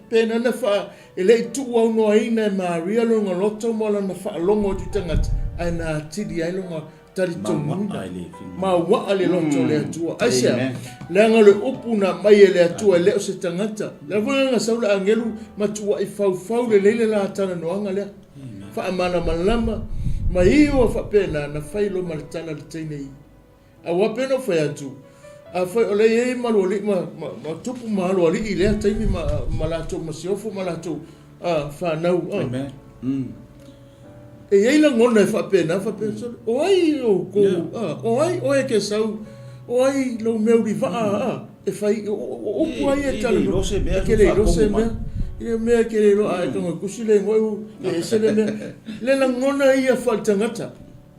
pena na wha e lei tu au noa ina e maria longa loto mo lana wha longa o tutangata ai na tidi ai longa talitonu ma waa le loto le atua aisea leanga le upuna mai e le atua leo se tangata le vanga saula angelu matua I fau le leile la atana noanga lea wha amana malama ma hiyo fa pena na failo maltana le tene a wa pena fa atu a fa ole ye maloli ma tupu maloli ile tene ma malato masiofu malato fa nau amen e ye la ngona fa pena oi o ko oi ke sau oi lo meu di va e fai o puai e talo ke le lo se me ia mea ke le roa e tonga kusile ngoi e sele mea le la ngona ia whaitangata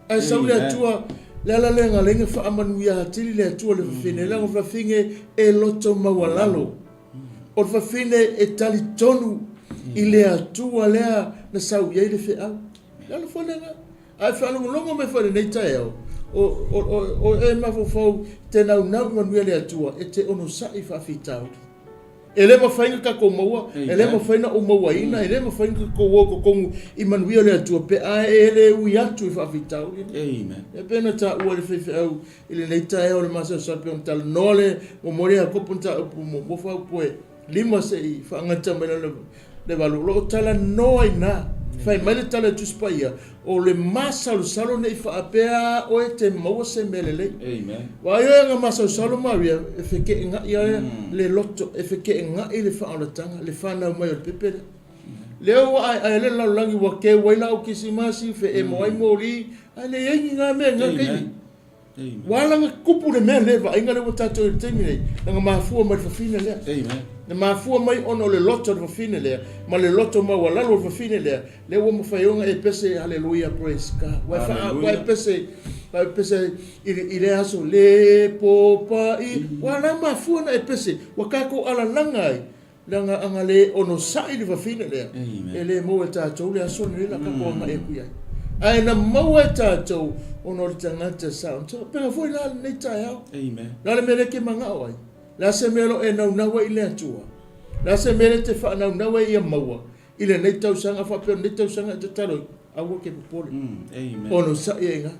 ai sau le atua le ala le ngalenga wha amanu ia hatili le atua le whawhine le ngā whawhinge e loto mawalalo o le whawhine e tali tonu I le atua lea na sau iei le whiau le ala whananga ai whanungu longo me whane nei tae au o e mawhawhau te nau manuia le atua e te ono sai whawhitau ele ma fainga ka ko maua ele ma faina o maua ina ele ma fainga ko wo ko I manuia le atua pe a ele ui atu fa vitau amen e pena ta o le fe au ile le tai o le masa sa pe on tal nole o mori a ko punta mo fa poe lima se I fa ngata me le valu lo tala no ina fai mai le tala tu spaia o le masa salo nei fa apea o te maua se melele amen wa ia nga masa salo maria e feke nga ia le loto e feke nga I le FAAOLATAGA le fana mai o pepe leo ai le la langi wa ke waila o kisimasi fe e mo ai mori ai le yengi nga me nga kai wala nga kupu le me le va inga le tato te mine nga mafua mai fa fina le amen na mafua mai ono le loto fa fina le ma le loto ma wala lo fa fina le wo mo fa yonga e pese hallelujah praise God wa pese ile aso le popa I wala mafua na e pese wakako ala langai langa angale ono sai le fa fina le ele mo e tato le aso le la kako ma e kuia ai na mo e tato ono le tangata sound so pe foi la nei tai au amen la le mele ke manga ai la se melo e nau nawa I le atua la se mele te wha nau nawa I a maua I le nei tau sanga wha peo nei tau sanga te taro awa ke pupole amen ono sa e nga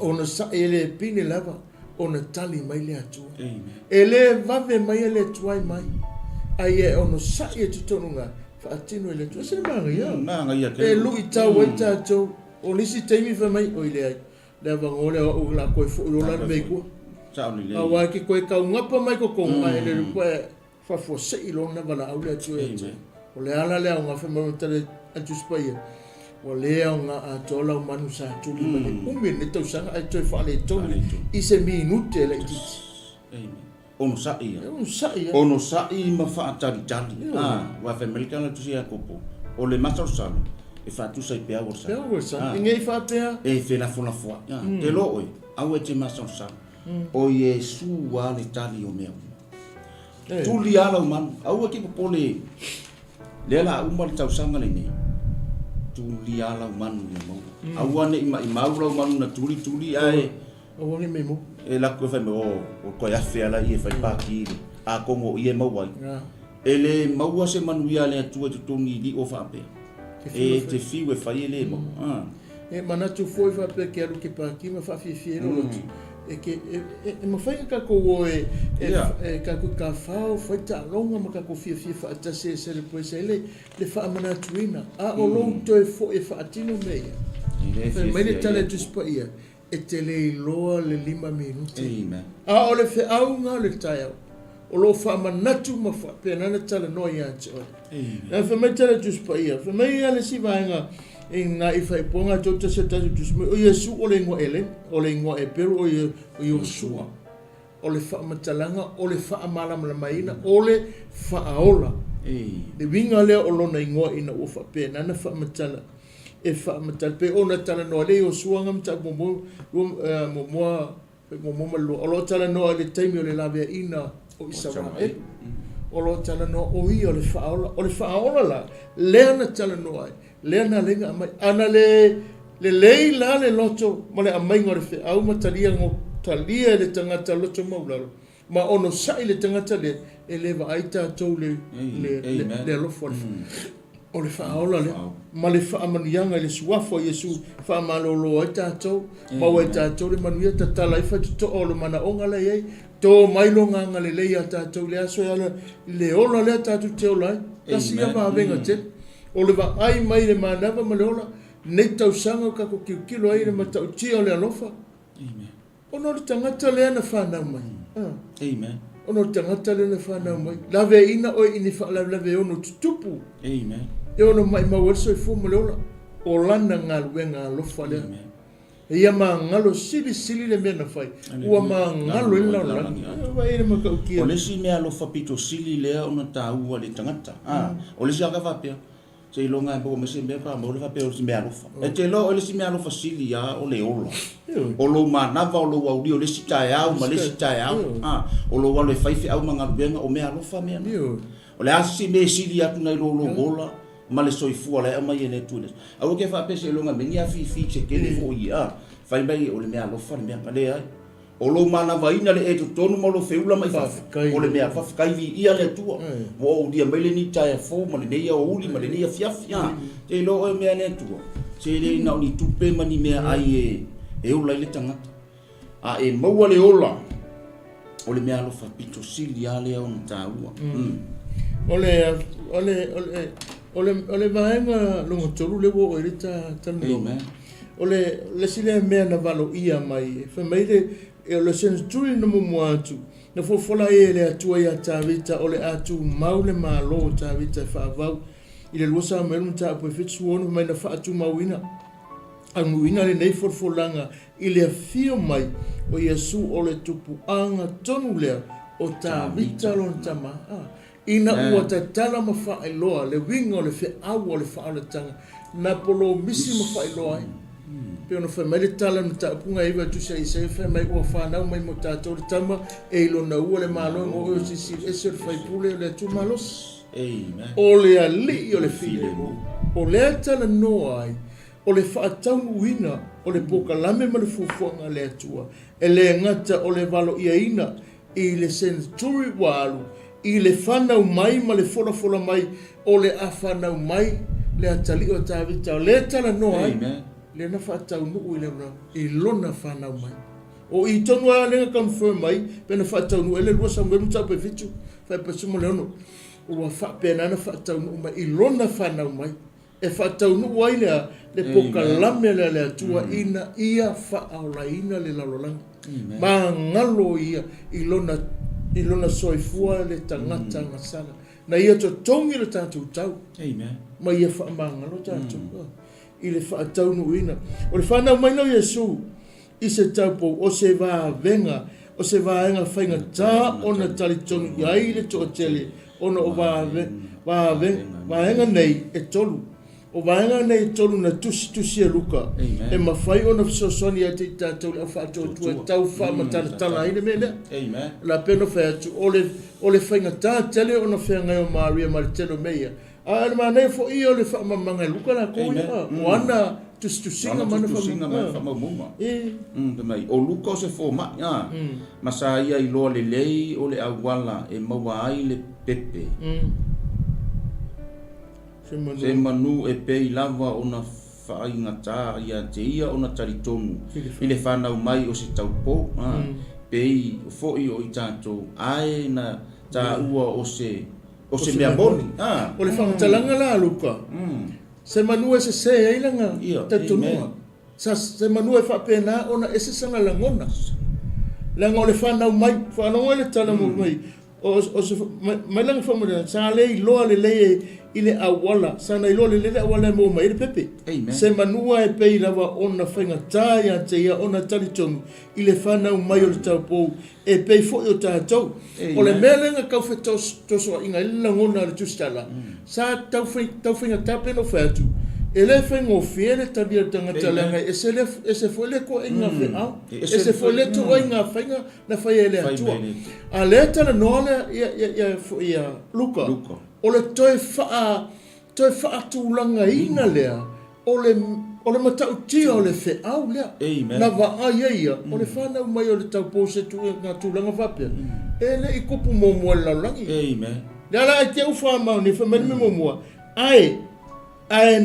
ono sa e le pine lava ono tali mai le atua amen e le vave mai le tuai mai ai e ono sa e tutonunga wha atino le tua se manga ia e lui tau e tatou o nisi teimi fa mai o ile ai le vangole o la koe fu o la me ko a wa ki koe ka ngapa mai ko ko mai le ko fa fo se ilo na bala au le tu e O le ala le nga fa mo tele atu spaia. O le nga a tola o manu sa tuli ma le umi ne tau sanga ai toi fa le toli i se minute le ti. Ono sa'i. Ono sa'i. Ono sa'i ma fa 𝚟𝚙𝚎𝚘𝚘. Wa fa America la tu sia kopo. O le masa sa. E fa tu sai pea worsa. Pea worsa. Ngai fa pea. E fe la fona fo. Te lo oi. Au e te masa sa. O Yesu wa le tali o mea. Tuli ala man. Au e ki po le. Le la umma le tau sanga le nei. Tuli ala man le mo. Au ane i maura man na tuli ai. O ni me mo. E la ko fa me o ko ya fe ala i fa pa ki. A kongo i e mau wai. Ele maua se manuia le atua te tongi di o fa pe. E te fiwe fai ele mo. E mana tu foi fa pe ke alu ke pa ki ma fa fi no. E ke e ma fai ka ko e ka ko ka fa foi ta longa ma ka ko fi fa ta se le pues ele le fa mana tuina. A o long to e fo e fa tino me. Me le tale tu spa ia. E te le loa le 5 minuti. Amen. A o le fe au nga le taiao. O lo fa manatu ma fa pe na tala no ia tso. Na fa me tala tu spa ia. Fa me ia le si vainga na i fa ponga to se ta tu o Yesu o le ngo ele, o le ngo e pero o Yosua. O le fa matalanga, o le fa mala maina, o le fa aola. Le winga le o lo na ngo ina o fa pe na fa matala. E fa matal pe o na tala no le Yosua ngam ta mo lo o lo tala no le taimi o le lave ina o Israel. O lo tala no o i o le faola la le na tala no ai le na lenga mai ana le leila le loto mo le amai ngore fe au matalia ngo talia le tangata loto maulalo ma ono sai le tangata le eleva aita to le lo for o le faola le ma le fa manianga le suafo Yesu fa malolo aita to ma waita to le manuia tala ifa to o le mana onga le ai to mailo nganga le leia tatou le aso ala le ola le tatou te ola kasi ia ma venga te o le va ai mai le manava ma le ola nei tau sanga ka ko kilo ai le matau tia le alofa amen ono le tangata le na fana mai amen ono le tangata le na fana mai la ve ina o ini fa la ve ono tupu amen e ono mai ma werso fu ma le ola o lana ngal wenga alofa le ia ma ngalo sili le mena fai ua ma ngalo ila la vai ma ka ukia o le si me alo fapito sili le ona ta ua le tangata o le si aka fapia se longa bo me se me ka mo le fapia o si me alo fa e te lo o le si me alo fasili ya o le ola o lo ma na va o lo wa o le si tai au ma le si tai au o lo wa le fai fi au manga benga o me alo fa me o le asi me sili atu na lo ola ma le soifua le ama ye ne tules au ke fa pese longa me nia fi che ke le fo ia fai mai o le mea lo fa le mea le ai o lo mana vaina le e to tonu mo lo feula mai fa o le mea fa kai vi ia le tua o dia mai le ni tai fo ma le nei o uli ma le nei fiafia te lo o mea le tua se le na ni tupe mani mea ai e o le tangata a e maua le ola o le mea lo fa pito sili ale on taua ole vaenga longa tolu le wo ele ta tano ole sile mea na valo ia mai fa mai le sen tui no mo atu na fo fola ele atua ia TAVITA ole atu maule malo TAVITA fa vau ile losa melu ta po fitsu ono mai na fa atu mauina anguina le nei for folanga ile fio mai o Yesu ole tupu anga tonu le o TAVITA lon tama ina ua tatala ma whaeloa, le winga o le whaau o le whaolatanga, na polo misi ma whaeloa. Peo na whae le tala na taupunga iwa tu se isa e whae mai ua whanau mai mo tātou le tama, e ilo na ua le malo o o sisi ese o le whaipule o le atu malos. O le ali o le while mo. O le atala noa ai, o le whaataunu ina, o le pokalame ma le fufuanga le atua, e le ngata o le valo ia ina, i le senturi walu, i le whanau mai ma le fola mai o le a whanau mai le atali o TAVITA o le tala noa ai le na whaatau nuu i le una i lona whanau mai o i tonu a lenga confirm mai pe na whaatau nuu ele lua sa mwemu tau pe fitu whai pa sumo le ono o wa whaapena na whaatau nuu mai i lona whanau mai e whaatau nuu ai le poka lame le atua ina ia whaaola ina le lalolanga ma ngalo ia i lona I lona soifua le tangata ngasala. Na ia to tongi le tātou tau. Amen. Ma ia whaamangalo tātou. I le whaatau nuina. O le whanau maina Iesu. I se taupou o se vā venga. O se vāenga whainga tā o na talitonu. Iai le toa tele. Ona o vāenga nei e tolu. O vāenga nei e tolu na tusi e Luka. E mawhai ona fisosoni a te tātou le au whaatou tua tau whaamatana tala ine mele. Amen. La peno whai atu. O le whainga tā tele ona whai ngai o Maria ma le telo meia. A le manei fo i o le whaamamanga e Luka la koia. O ana tusinga mana whaamamunga. O Luka o se fo ma. Masa ia I loa le lei o le awala e maua ai le pepe. Se manu e pei lava o na whaingatā ia te ia o na taritonu. I le whanau mai o se taupo. Pei o foi o I tātou. Ai na tā ua o se mea moni. O le whamatalanga la Luka. Se manu e se eilanga tatonua. Se manu e whapena o na ese sanga langona. Langa o le whanau mai. Whanau le tala mo mai. O se mai langa whamarea. Sa lei loa le lei I le awala. Sa nei loa le lei awala mo mai le pepe. Se manua e pei lava o na whainga tāia te ia o na talitonu. I le whanau mai o le taupou. E pei fo I o tātou. O le mea lenga kauwhe tosoa inga ila ngona le tustala. Sa tau whainga tape no whatu. E le whainga o whiele tabia tangata langa. E se fo le ko inga whiau. E se fo le to inga whainga na whai ele atua. A le tana noale ia Luka. O le toi wha tūlanga ina lea. O le matau tia o le whiau lea. Na wa ai ia. O le whanau mai o le tau pose ngā tūlanga whapea. E le I kupu mōmua laulangi. Lea la ai te au whamau ni whamani me mōmua. Ai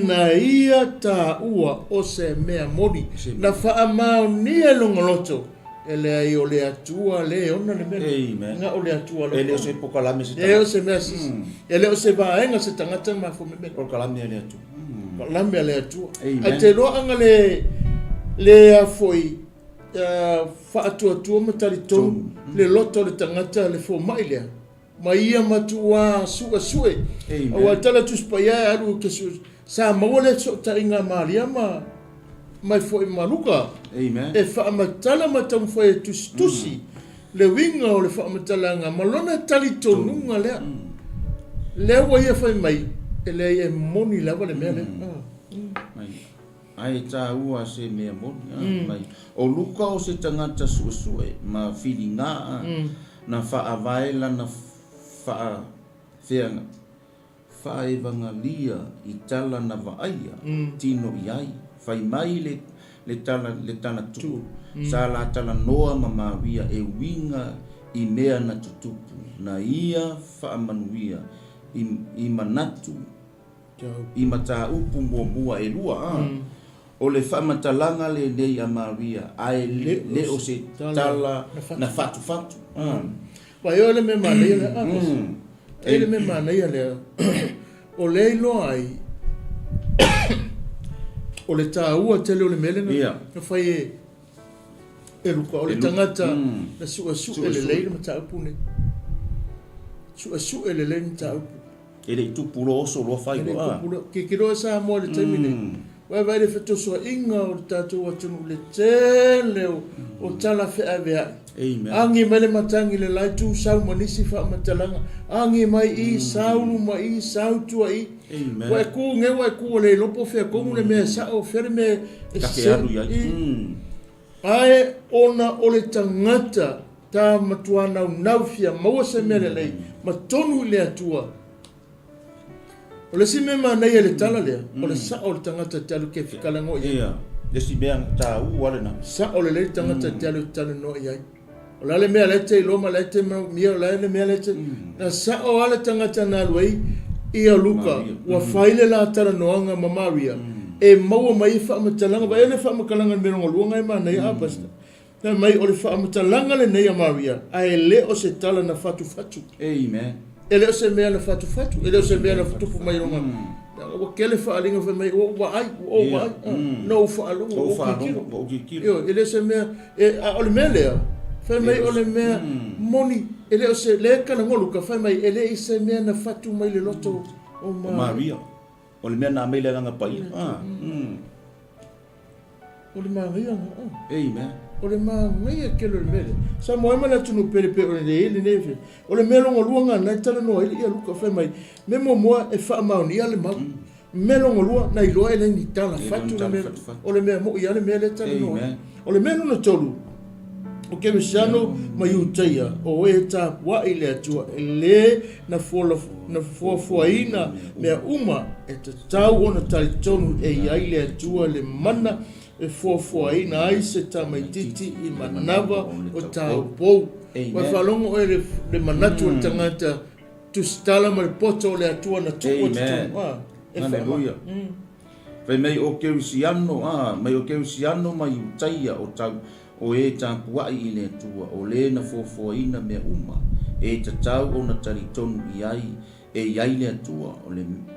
na ia tā ua o se mea moni. Na whaamau ni e longoloto. E le ai o le atua le ona le mea. Nga o le atua lo. E le o se pokalame se tangata. E o se mea sisi. E le o se vaenga se tangata ma fo me mea. Pokalame le atua. Pokalame le atua. Ai te loa anga le a foi whaatua matari tonu. Le loto le tangata le fo mai lea. Ma ia matua sue. Awa tala tuspaia alu kesu. Sa maua le so ta inga Maria mai foi maluka. E whaamatala matau foi tusi. Le winga o le whaamatala nga malona talitonunga lea. Lea wa ia whai mai. E lea e moni lava le mea lea. Ai tā ua se mea moni. O Luka o se tangata suesue. Ma whiri ngā. Na whaavaela na whaawhenga. Whaevangalia I tala na waaia. Tino iai. Whai mai le tana tuku. Sa la tala noa mamawia e winga I mea na tutupu. Na ia whaamanuia I manatu. I mata upu mua e lua. O le whaamatalanga le nei a Maria. Ai le o se tala na fatu. Wai o le me mana ia le amas. E le me mana ia le o le iloa ai. O le tāua tele o le melenga. Na whai e Luka. O le tangata na su e le leile ma tāupu ne. Su e le leile ma tāupu. E le tupuro oso loa whai goa. Ke kiroa sa mua le taimine. Wai le whetosua inga o le tātou atunu le tele o tala whea vea. Angi mai le matangi le lai tu sau manisi wha matalanga. Angi mai I saulu mai I sautua I. Wai ku nge wai ku le lopo whea kongu le mea sao where me Kake aru iai. Ae ona o le tangata tā matuana nau whia maua se mea le lei. Ma tonu le atua. O le si me manei le tala lea. O le sa o le tangata te alu ke whikalango iai. Le si mea tā wale na. Sa o le le tangata te alu tala no iai. O la le mea lete I loma lete mia o la le mea lete. Na sa o ale tangata na luei ia Luka. Wa whaile la tala noanga ma Maria. E maua mai whaamatalanga. Wa ele whaamakalanga me ronga luanga I manei apasta. Na mai o le whaamatalanga le nei a Maria. A e le o se tala na fatu. Amen. Ele o se mea na fatu. Ele o se mea na tupu mai ronga. Wa kele whaalinga wha mai. Wa ai. No whaalunga. O kikiro. Ele o se mea. O le mea lea. Whai mai o le mea moni ele o se le kala ngolu ka fai mai ele I se mea na fatu mai le loto o Maria. O le mea na mai le nganga pai. O le Maria. Amen. O le mangai ke le mele. Sa mo mana tunu pere pe o le ele neve. O le melo ngolua na tala no ele ia luka fai mai. Me mo moa e fa mauni ale mau. Melo ngolua na iloa ele ni tala fatu le melo. O le mea mo ia le mele tala no. O le melo no tolu. O ke mesiano mai utaia o e ta wa ile atua ele na fuafuaina mea uma e te tau ona talitonu e iai le atua le mana e fuafuaina ai se tamaititi I manava o tau pou. Wa whalongo e le manatu o tangata tu stala ma le poto o le atua na tuku o tatu. Hallelujah. Whai mei o keusiano, mai o keusiano mai utaia o tau o e tāpuai I le atua, o le na fuafuaina mea uma, e ta tau o na taritonu iai, e iai le atua,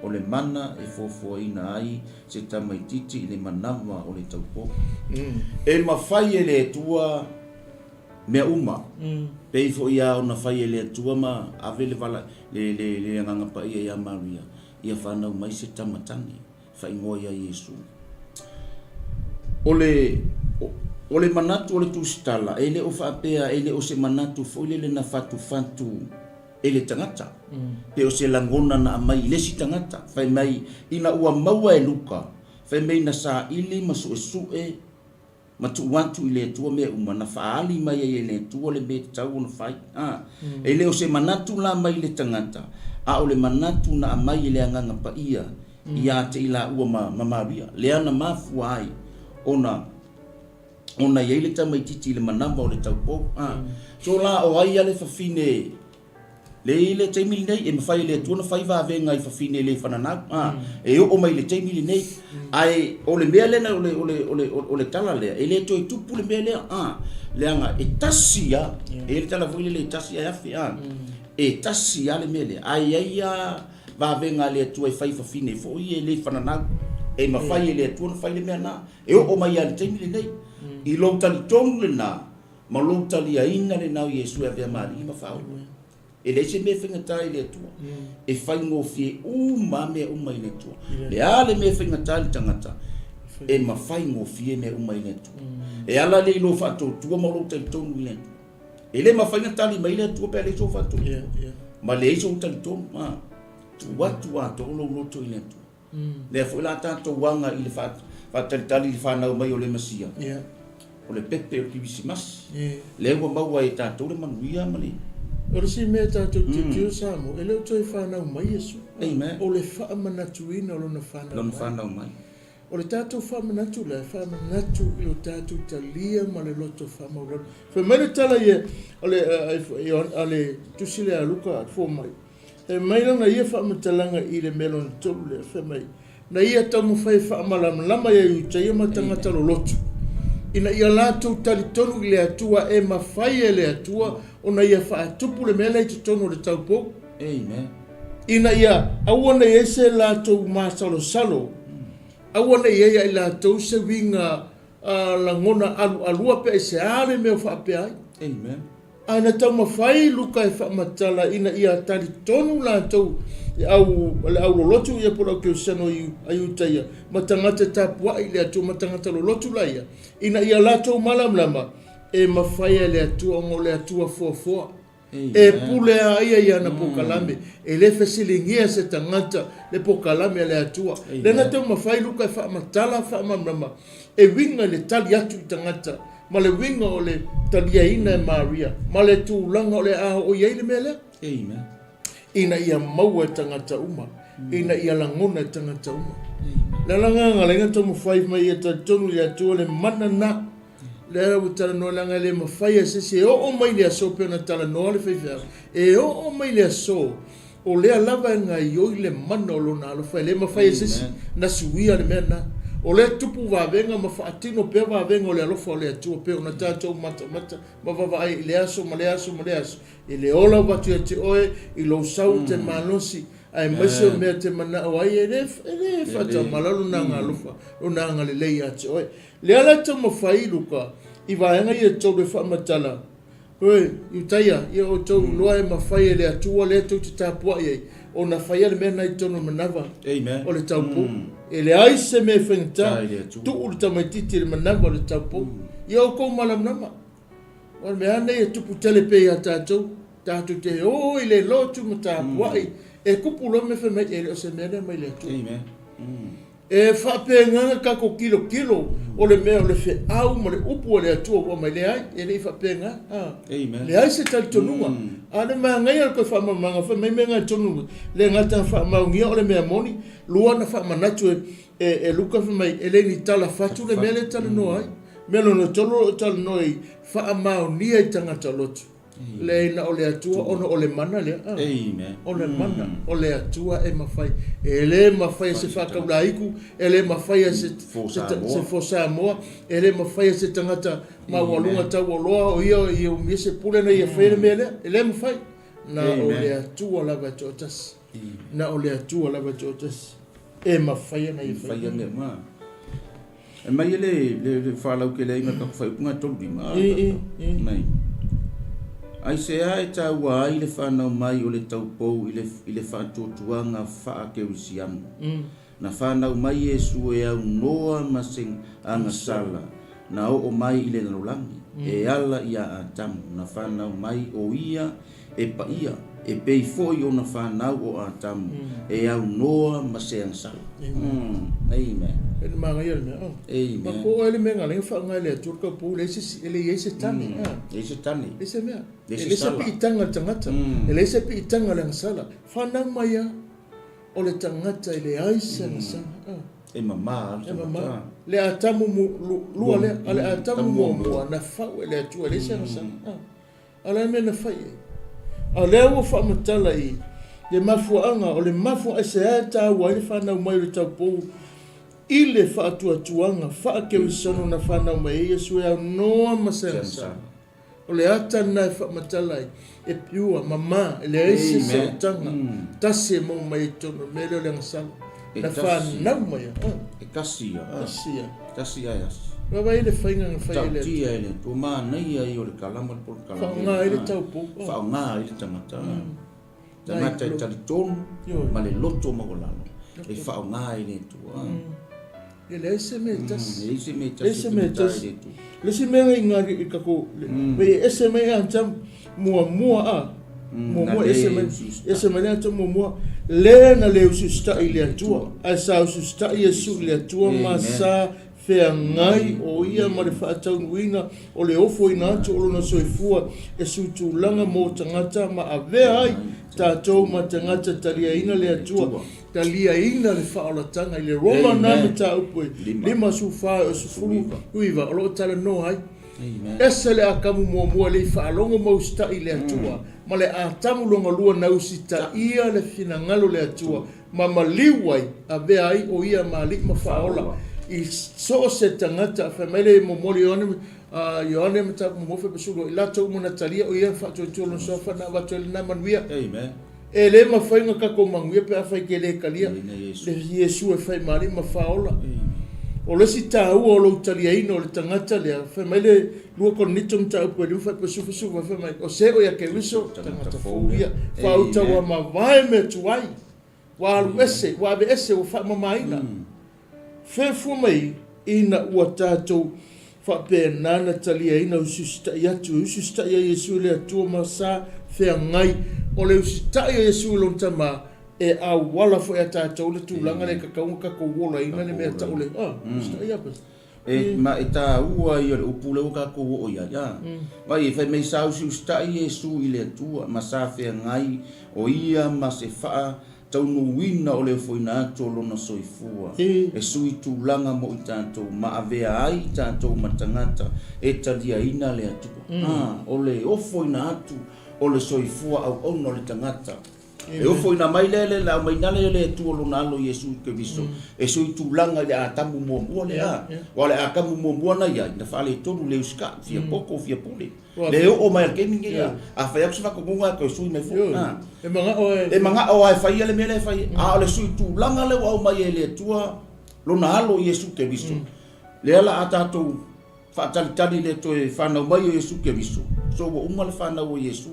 o le mana e fuafuaina ai, se tamaititi I le manama o le taupo. E mawhai e le atua mea uma, peifo ia o na whai e le atua ma, ave le vala, le anganga pa ia Maria, ia whanau mai se tamatani, whai ngoa ia Yesu. O le manatu o le tūstala, ele o whaapea, ele o se manatu, fo le na fatu ele tangata. Pe o se langona na amai, lesi tangata, whai mai ina ua maua e Luka, whai mai na sa ili masu e sue, matu wantu I le tua mea uma, na whaali mai e le tua le me tau ona whai. Ele o se manatu la mai le tangata, a o le manatu na amai le anganga pa ia, ia te ila ua Maria, le ana mafua ai, ona iai le tamaititi le manama o le taupo. So la o ai ale whawhine le taimili nei, e mawhai le tuana whai wawenga I whawhine le whananau. E o mai le taimili nei, ai o le mea lena o le tala lea, e le toi tupu le mea lea, leanga e tasia, e le tala vuile le tasia e afi, e tasia le mea lea, ai wawenga le tua I whai whawhine, fo I e le whananau, e mawhai le tuana whai le mea na, e o mai ale taimili nei, I lo tali tonu le na, ma lo tali aina le nau Yesu e vea mari ma whao. E le se me whingatai le tua. E whai ngō fie uma mea uma I le tua. Le ale me whingatai le tangata. E ma whai ngō fie mea uma I le tua. E ala le ilo whato tua ma lo tali tonu I le tua. E le ma whingatai ma I le tua pe le so whato. Ma le iso tali tonu. Tua tolo loto I le tua. Le fo la tato wanga I le whatalitali le whanau mai o le masia. O le pepe o kiwisimasi. Le ua maua e tātou le manuia mali. O le si mea tātou te tio Samo, e leo toi whanau mai Yesu. Amen. O le whaamanatuina o lona whanau mai. Lona whanau mai. O le tātou whaamanatu le whaamanatu I o tātou talia ma le loto whamaurana. Whai mai tala ia, o le tusile a Luka at fō mai. E mai lana ia whaamatalanga I le melon tolu le whai mai. Na ia tamu whai whaamalamlama ia utai ma tangata lo lotu. Ina ia lātou talitonu I le atua e mawhai e le atua o na ia whaatupu le mea nei te tono le taupo. Amen. Ina ia awana ia se lātou māsalo salo. Awana ia I lātou se winga langona alua pe e se ale mea whaapea ai. Amen. Aina tau mawhai Luka e whaamatala ina ia talitonu lātou au lolotu ia pora ke sano I utaia matangata tapua I le atu matangata lolotu la ia ina ia lato malamlama e mawhai le atu o le atu foa e pule ia na pokalame e le fesilingia se tangata le pokalame le atu le na tau mawhai Luka e whaamatala whaamamlama e winga le tali atu I tangata ma le winga o le taliaina e Maria ma le tūlanga o le aho o iei le mele. Amen. Ina ia maua e tangata uma. Ina ia langona e tangata uma. Le langa lenga tomu whai mai e ta tonu le atua le mana na. Le ara u tala noa langa le mawhai a sese. E o mai le aso pe ona tala noa le whaiwhea. E o mai le aso. O lea lava e ngai oi le mana o lona alofa. Le mawhai a sese. Na suia le mea na. O le tupu wawenga ma whaatino pe wawenga o le alofa o le atua pe ona tātou mata ma wawai I le aso ma le aso ma le aso I le ola watu e te oe I lo sau te manosi ai maise o mea te mana o ai e le whata malalu na ngā alofa o na ngā le lei a te oe le ala ta mawhai Luka I waenga I e tau le whaamatala Oi, utaia, ia o tau loa e mawhai e le atua le tau te tāpua iei. O na whaia le mena i tono manawa. Amen. O le taupo. E le aise me whengta. Tu uli tamaititi le manawa o le taupo. Ia o kou malamnama. O le mea nei e tupu telepe a tātou. Tātou te o i le lotu ma tāpua i. E kupu lo me whamai e le o se mena mai le atua. Amen. E whapenganga kako kilo o le mea o le FAAO ma le upu o le atua o mai le ai, e le i whapenga. Le ai se tali tonunga. A le mea ngai al koe whamamanga, whamai mea ngai tonunga. Le ngata whamaungia o le mea moni, lua na whamanatu e Luka whamai, e le ni tala whatu le mea le tala no ai. Mea no tolo o tala no i whaamaunia i tangata lotu. Le ina o le atua ono o le mana le o le mana o le atua e mawhai e le mawhai se whakaulaiku e le mawhai se fosa moa e le mawhai se tangata mawalunga tau o loa o ia i o mia se pule na ia whaere mea lea e le mawhai na o le atua lava chotas na o le atua lava chotas e mawhai na ia whaia mea e mai le whalau ke le ima kakwhai punga tolu di maa mai ai se ai ta wa i le whanau mai o le taupou i le whatuatuanga whaakeusiamu. Na whanau mai e su e au noa masing anga sala. Na o mai i le narolangi. E ala ia a tamu. Na whanau mai o ia e pa ia. E pei foi o na whanau o a tamu. E au noa masing sala. Amen. E le mga yun na. Amen. Mako ele me ngaling whaanga le aturka po le se tani. Le se tani. Le se mea. Le se pi itanga tangata. Le se pi itanga le sala. Whanau mai o le tangata i le aisa na sala. E mama. E mama. Le atamu lua le. Ale atamu mua na whau e le atua le se na sala. Ale me na whai e. Ale ua whaamatala i. Le mafuanga o le mafua e se ae tā wai whanau mai le tau pou. I le whaatuatuanga, whaakeusono na whanau mai e Iesu e au noa masensa. O le ata nai whamatalai, e piua, mama, e le eise sautanga, tasi e mau mai tono, me leo le ngasalo. Na whanau mai a. E kasia. Kasia. Kasia yas. Wawa i le whainga nga whai ele. Tautia ele, tu maa nei ai o le kalama le polo kalama. Whaunga i le tau pou. Whaunga i le tangata. Tangata e tali tonu, ma le loto magolano. E whaunga i le tua. E le ese me tas. Ese me tas. Le se me ngai ngari i kako. Ve ese me antam mua a. Mua ese me le antam mua. Le na le ususta i le atua. A sa ususta i Iesu le atua ma sa fea ngai o ia ma le whaataunuina o le ofo ina atu o lona soifua e sutulanga mo tangata ma avea ai tātou ma tangata taliaina le atua. Taliaina le whaolataga i le Roma name tā upoe. Lima sufa o sufuru huiva o loo tala no hai. Ese le akamu mua le whaalongo mausta i le atua. Ma le atamu longa lua nausita ia le finangalo le atua. Ma maliwai avea ai o ia malik ma whaola. I so se tangata famele momoli Ioane mata mofe pesulu ila tau mona talia o ia whaatuatolo sofa na watuele na manuia. Amen. E le mawhainga kako manguia pe awhai ke le kalia. Le Iesu e whai mari ma whaola. O le si tāua o lo talia ino o le tangata lea. Whai le lua konito mta upo e liuwhai pe sufu whai mai. O se o ia ke wiso tangata fōria. Whauta wa mawai me tuai. Wa alu ese, wa abe ese o whai mamaina. Whefu mai ina ua tātou whape nana talia ina ususta i atu. Ususta i a Iesu le atua ma sa whea ngai. O le ususta i a Iesu lon tama e a wala fo e a tātou le tūlanga le kakaunga kako wola ina le mea tau le. Ususta i apas. Ma e tā ua i o le upule o kako o ia ia. Mai e whai mei sa ususta i Iesu i le atua ma sa whea ngai o ia ma se wha taunu wina o le foina ato lona soifua. E sui tūlanga mo i tātou ma avea ai tātou matangata e talia ina le atua. O le ofoina atu o le soifua au ono le tangata. E ofoina mai lele la mai nale le atua lona alo Iesu ke viso. E sui tūlanga le atamu mua le a. Wa le akamu mua na ia. Na whale tonu le uska fia poko fia pule. Le o mai ke mingi ia. A whai aksu whakakunga ko sui me funa. E manga o ai whai ale mele whai. A le sui tūlanga le wau mai e le atua lona alo Iesu ke viso. Le ala a tātou whaatalitari le toe whanau mai o Iesu ke viso. so wa uma le whanau o Yesu.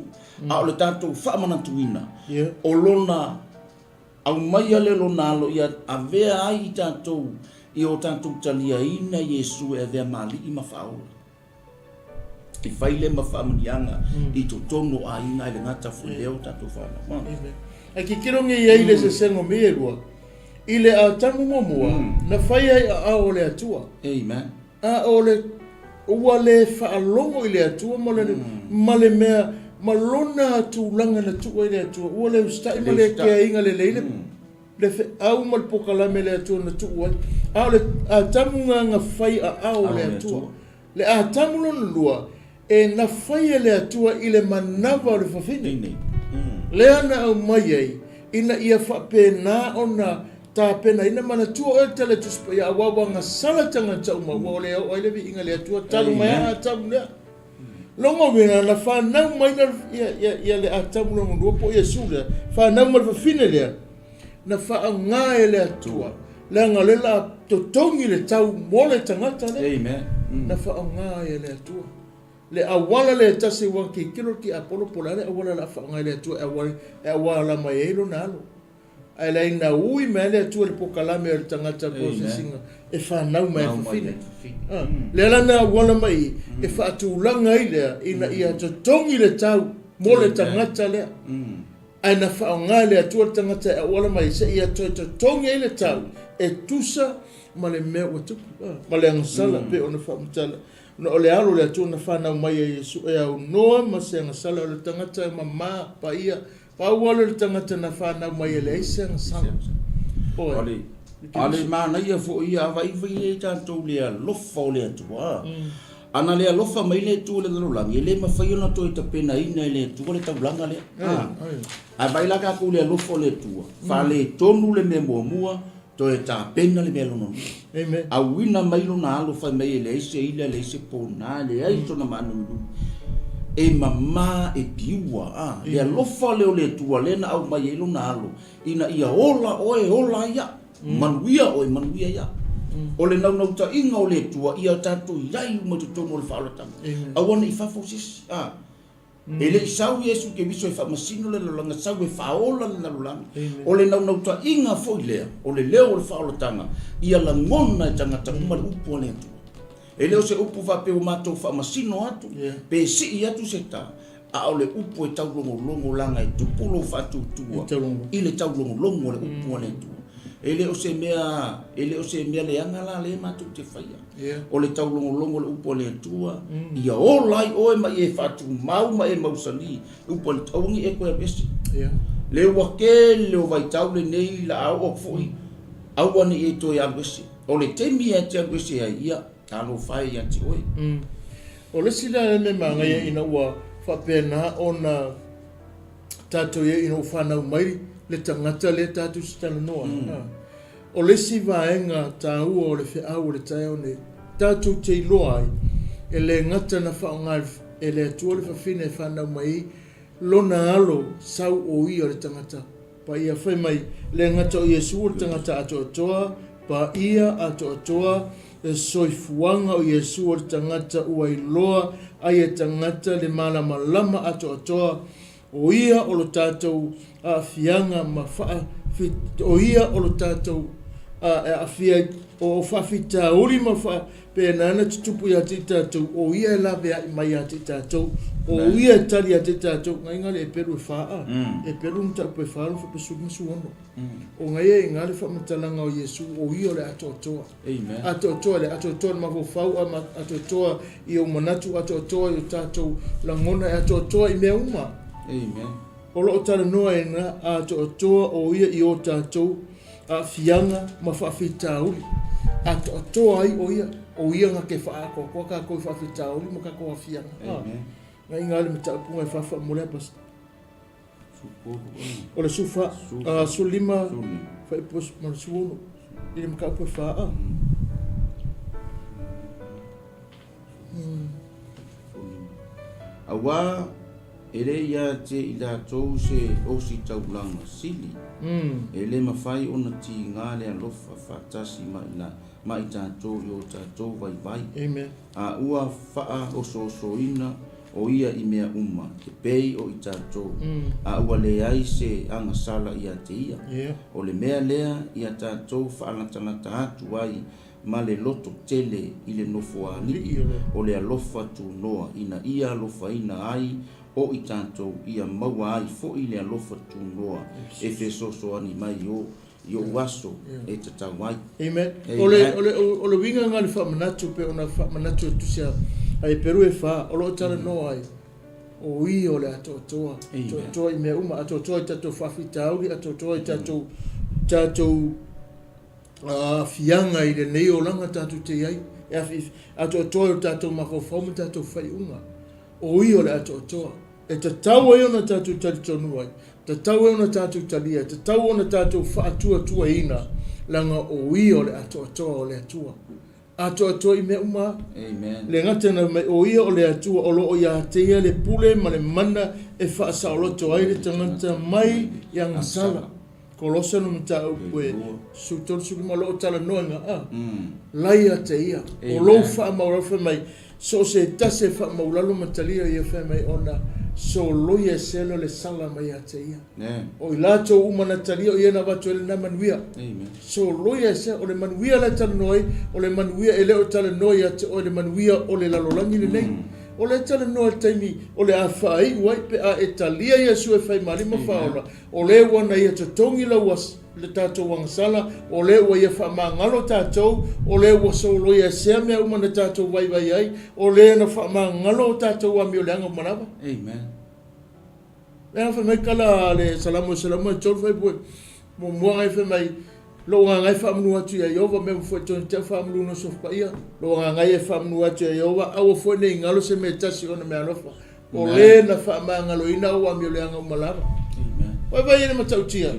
A o le tātou whaamanatuina. O lona, au mai ale lona alo ia a vea ai I tātou, I o tātou talia ina Yesu e vea mali I mawhaola. I whaile mawhaamanianga I to tono a ina I le ngata fuleo tātou whanau. Ai ki kironge iai le se sengo mea rua. I le a tamu momua, na whai ai a o le atua. Amen. A o le ua le whaalongo I le atua, ma le mea, ma lona tūlanga na tua I le atua. Ua le ustai ma le kia inga le leile. Le au ma le pokalame le atua na tua. A o le a tamu nga whai a o le atua. Le a tamu lona lua, e na whai le atua I le manawa o le whawhine. Le ana au mai ai, ina ia whapena o na tā pena ina mana tua o tele tuspa ia awawanga sala tanga tau maua o lea o ailewi inga lea tua talu mai a tamu lea. Longa wina na whanau mai na ia le a tamu longa luopo ia su lea, whanau mai whawhine lea, na whaanga e lea tua, lea ngā lela totongi le tau mole tangata lea, na whaanga e lea tua. Le awala le tasi waki kilo ki apolo polare awala la whaanga lea tua e awala mai eilo na alo. Ai lai na ui mea lea tua le pokalame o le tangata kōsa singa e whanau mai whawhine. Le lana awala mai e whaatulanga I lea ina ia totongi le tau mo le tangata lea. Ai na whaanga lea tua le tangata e awala mai se ia totongi I le tau e tusa ma le mea wa tupu. Ma le angasala pe o na whaamutala. Na o le alo le atu na whanau mai a Yesu e au noa ma se angasala o le tangata e mama pa ia pa wala le tangata na whanau mai a le eise angasala. Ale mana ia fo ia vai e tātou lea lofa o le atua. Ana lea lofa mai le tu le lalulangi, le mawhai ona toi ta pena ina le tu le taulanga lea. A vai la ka ku le lofa o le tua. Fa le tonu le me mua to e ta pena le melo no. Amen. A wina mai lo na alo fa mai le se ile le se pona le ai to na manu. E mama e piua le lofa le o le tua le na au mai lo na alo. Ina ia ola ia. Manuia ia. O le nau ta inga o le tua ia tatu iai mo te tomo le whaalatanga. Awana I whafosis. Ele sau Yesu ke viso e whamasino le lalanga sau e whaola le lalanga. O le nau ta inga fo I lea. O le leo o le whaalatanga. Ia la ngona e tangata uma le upu o le atu. Ele o se upu whapeo matou whamasino atu. Pe si I atu se ta. A o le upu e tau longo langa e tupulo whatu tua. I le tau longo le upu o le atu. Ele o se mea le angala le matu te whaia. O le tau longo le upo le tua. Ia o lai oe mai e whatu mau mai e mausani. Upo le taungi e koe besi. Le wake le o vai tau le nei la au o fui. Au ane e toi a besi. O le temi e te a besi a ia. Talo whai a te oe. O le sila le me manga ia ina ua whapena o na tato ia ina whanau mai. Le tangata le tatu stana noa. O le si vaenga ta ua o le whiau o le taeo ne tatu te iloa ai e le ngata na whaongai e le atua le whawhine e whanau mai lona alo sau o ia o le tangata. Pa ia whai mai le ngata o Yesu o le tangata atoa pa ia atoa e soifuanga o Yesu o le tangata ua iloa ai e tangata le malama lama atoa o ia o lo tātou a fianga ma wha o ia o lo tātou a fia o whawhita uri ma wha pe nana tutupu ia te tātou o ia e lawe a mai a te tātou o ia e tali a te tātou ngai ngale e peru e whaa e peru mta upe whaaro whapesu masu ono o ngai e ngale whamatalanga o Yesu o ia o le atoa atoa le atoa ma whau atoa I o manatu atoa I o tātou langona e atoa I mea uma. Amen. O lo tala noa e ngā atoa o ia I o tātou a fianga ma whawhita uli. Atoa ai o ia ngā ke whaako, kua kā koe whawhita uli ma kā koa fianga. Amen. Ngā inga ale me taupunga e whawha mole pas. O le sufa, sulima, whaipos ma le suono. Ile ma kaupo e whaa. Awa ele ia te I tātou se o si taulanga sili. Ele mawhai ona ti ngā le alofa whatasi mai tātou I o tātou vai. Amen. A ua whaa o so ina o ia I mea uma, ke pei o I tātou, a ua le ai se anga sala ia te ia. O le mea lea ia tātou whaalatanga atu ai, ma le loto tele I le nofo ali, o le alofa tu noa, ina ia alofa ina ai, o I tātou ia maua ai, fo I le alofa tu noa, e fe soso ani mai yo waso e te tawai. Amen. Ole winga ngā le whamanatu pe ona whamanatu e tusia ai peru e wha, o lo tala no ai. O I o le atoa. Atoa I mea uma, atoa I tatou whafi tauri, atoa I tatou fianga I le nei o langa tatou te iai. Atoa I tatou mawhawhau tatou whai unga. O I o le atoa. E te tau e ona tatou tali tonu ai. Te tau e ona tatou talia. Te tau ona tatou whaatua ina. Langa o I o le atoa o le atua. Atoa I mea uma. Amen. Le ngatana mai o I o le atua o lo o ia te ia le pule ma le mana e whaasaoloto ai le tangata mai ia ngasala. Kolosa no mta ue sutol sukima lo tala noanga lai a te ia. O lo whaamaurafa mai so se tase whaamauralo matalia ia wha mai ona so loia selo le sala mai a te ia. O I lato umana talia o iena watu ele na manuia. So loia se o le manuia la tala noi, o le manuia ele o tala noi ate o le manuia o le lalolangi le nei. O le tala noa taimi, o le awhai uai pe a e talia ia sue whai marima whaola. O le wana ia te tongi la was le tātou wangasala, o le ua ia whaamangalo tātou, o le ua solo ia sea mea umana tātou wai ai, o le na whaamangalo tātou wa mio leanga manawa. Amen. Lea whamai kala le salamu e tolu whai bue, mo mua ngai whamai, lo ngai whaamunu atu ia Iova, mea mfua toni te whaamunu no sofa ia, lo ngai whaamunu atu ia Iova, awa fua ne ingalo se me tasi ona mea nofa, o le na whaamangalo ina wa mio leanga manawa. Wai ene matautia.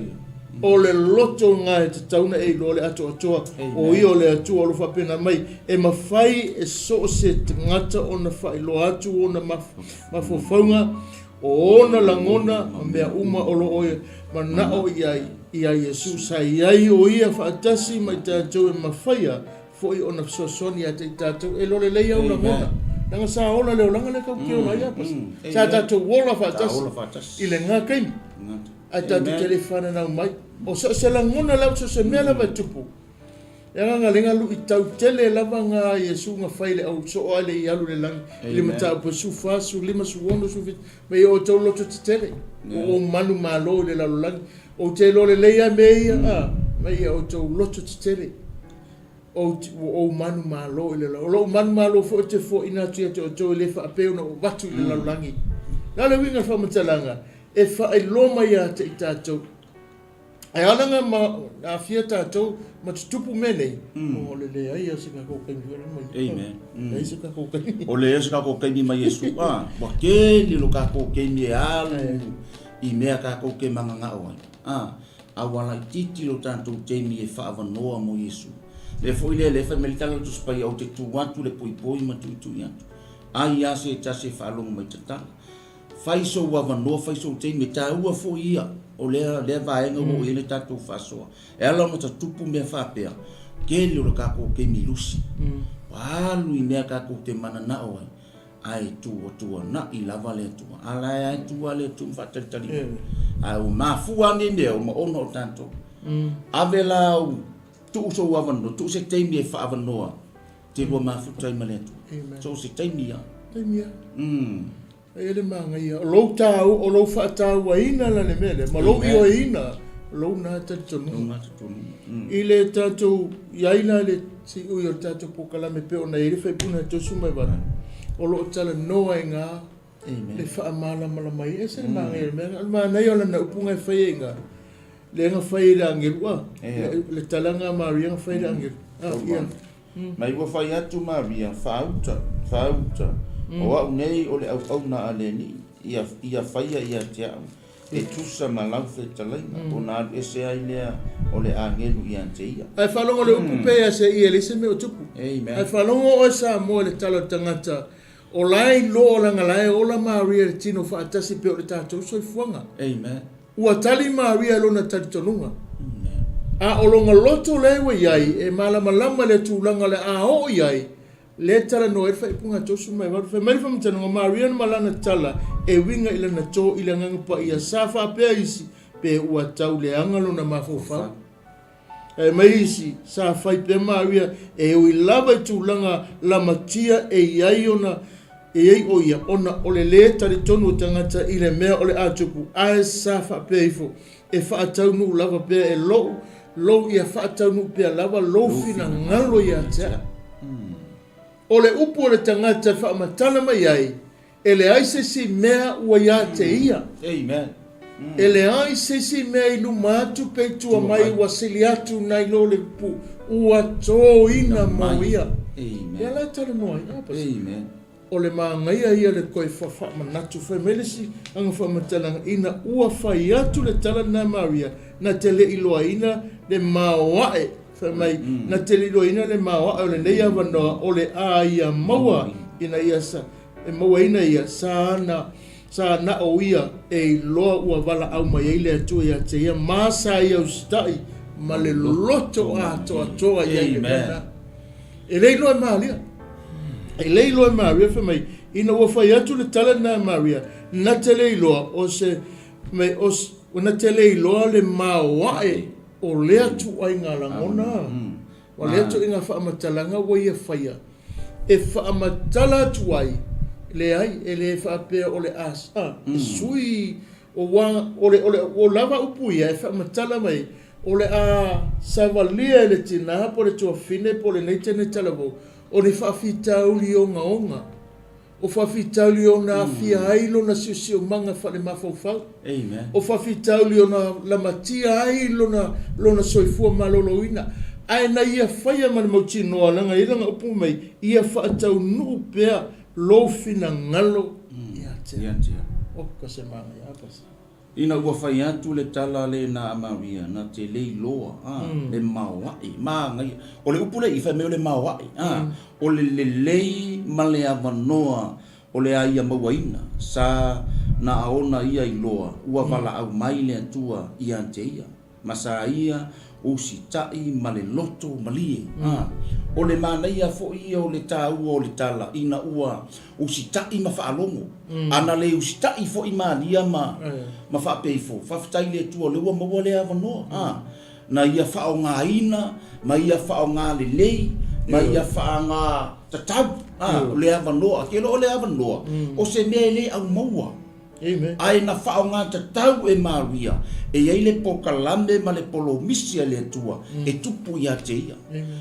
O le loto ngai te tauna e lo le atoa, o I o le atua o lo whapena mai, e mawhai e so se te ngata o na whai lo atu o na mawhawhaunga, o ona langona mea uma o lo oe, manao ia Yesu, sa iai o ia whaatasi mai tātou e mawhaia, fo I ona sosoni a te tātou, e lo le leia o langona. Nanga sa ola leo langa le kau kia o lai apas. Sa tātou wola whaatasi, I le ngā kaimi. Ai tātou telefana nau mai. O se langona lau so se mea lava tupu. E nga lenga lu I tau tele lava ngā Yesu ngā whaile au so o ale I alu le langi. Lima tau pa su fasu, lima su wono su fit. Me o tau loto te tele. O manu malo le lalu langi. O te lo le leia meia. Me o tau loto te tele. O manu malo le lalu. O manu malo fo te fo ina tia te o tau le wha apeo na o watu le lalu langi. Nale winga whamatalanga. E wha loma ia te I tātou. Ai ananga a fia tātou ma tutupu menei. O le lea ia se kako kaimi wera mai. Amen. Lea se kako kaimi. O lea se kako kaimi mai Yesu. Wakeli lo kako kaimi e alu. I mea kako ke manga ngao ai. Awala titi lo tātou teimi e whaavanoa mo Yesu. Le foi le fa melitala tu spai au te tuatu le poi ma tu atu. Ai a se tase whaalonga mai tatala. Faiso wavanoa faiso teimi ta ua fo ia. O lea vaenga o ele tātou whasoa. E ala mo ta tupu mea whapea. Kele o kako ke milusi. Walu I mea kako te mana na o ai. Ai tua na I lava le tua. Ala ai tua le tua whataritari. Ai o mafua ni nea o ma ono o tātou. Avela o tu so wavanoa. Tu se teimi e whaavanoa. Te rua mafutai ma le tua. So se teimi ia. Teimi ia. E le manga ia. O lou tau, o lou whaatau a ina la le mele. Ma lou I o ina. Lou nā tatonu. I le tātou iaina le si ui o tātou pokalame pe o na ere whai puna tosu mai wara. O lo tala noa e ngā. Le whaamala malamai. E se le manga ia le mele. Alma nei o lana upunga e whai e ngā. Le nga whai e angerua. Le talanga maria nga whai e angerua. Mai ua whai atu maria. Whauta. O au nei o le au na aleni ia whaia ia te au e tusa malau whe talaina o nā ese ai lea o le angelu ia te ia. Ai whalongo le upupea se ia le se me o tupu. Amen. Ai whalongo o sa mua le talo tangata o lai lo o langa lai o la Maria le tino whaatasi pe o le tātou soi fuanga. Amen. Ua tali Maria lo na tali tonunga. A o longa loto lewe iai e malama le tūlanga le a o iai le tala no e fa ipunga tosu mai wa fa mai fa mtana ngo Maria malana tala e winga ila na to ila nganga pa ia safa pe isi pe ua tau le angalo na mafofa e mai isi sa fai pe Maria e ui lava tu langa la matia e iaiona e iai o ia ona ole le tali tonu tangata ile mea ole atupu ae safa pe ifo e fa atau nu lava pe e lo ia fa atau nu pe lava lo fina ngalo ia tea ole upu ole tangata fa matana mai ai ele ai se si mea ua ia te ia Amen. ele ai se si mea ilu matu pe tua mai wa siliatu na ilo le pu ua to ina mau ia ia la tala moi Amen. ole maangaia ia le koe whafa manatu whai melesi anga whamatalanga ina ua whai atu le tala na Maria na te le iloa ina le maoae whai mai na te le iloa ina le maoae ole nei awanoa ole a ia maua ina ia sa e maua ina ia sa na o ia e loa ua wala au mai eile atua ia te ia masa ia ustai ma le loto a toa ia ia mena e le iloa Maria e leilo e Maria fa mai ina ua fai atu le tala na Maria na te leiloa o se mai o na te leiloa le maoae o le atu ai ngā langona o le atu inga whaamatalaga wa ia faia e whaamatala atu ai le ai e le whaapea o le asa e sui o lava upu ia e whaamatala mai o le a savalia e le tina po le tua fine po le nei tene talavo o ne whawhitauli o ngaonga. O whawhitauli o na fia ailo na siusio manga whale mawhauwhau. Amen. O whawhitauli o na lamatia ailo na lona soifua maloloina. Ai na ia whaia mani mauti noa langa ilanga upu mai. Ia whaatau nuu pea lofina ngalo. Ia tea. O kase manga ia kase. Ina ua whai atu le tala le na Maria na te leiloa le maoai ngai o le upule i whai meo le maoai o le lei ma le avanoa o le aia mauaina sa na aona ia i loa ua wala au mai le atua i ante ia ma sa ia o si tai ma le loto malie o le mana ia fo ia o le tāua o le tala ina ua o si tai ma whaalongo ana le o si tai fo i malia ma whaapeifo whaftai le tua le ua maua le avanoa na ia whao ngā ina ma ia whao ngā le lei ma ia whao ngā tatau o le avanoa ke lo o le avanoa o se mea le au maua Amen. Ai na whao ngā tatau e Maria e iei le pokalame ma le polo misia le tua e tupu ia te ia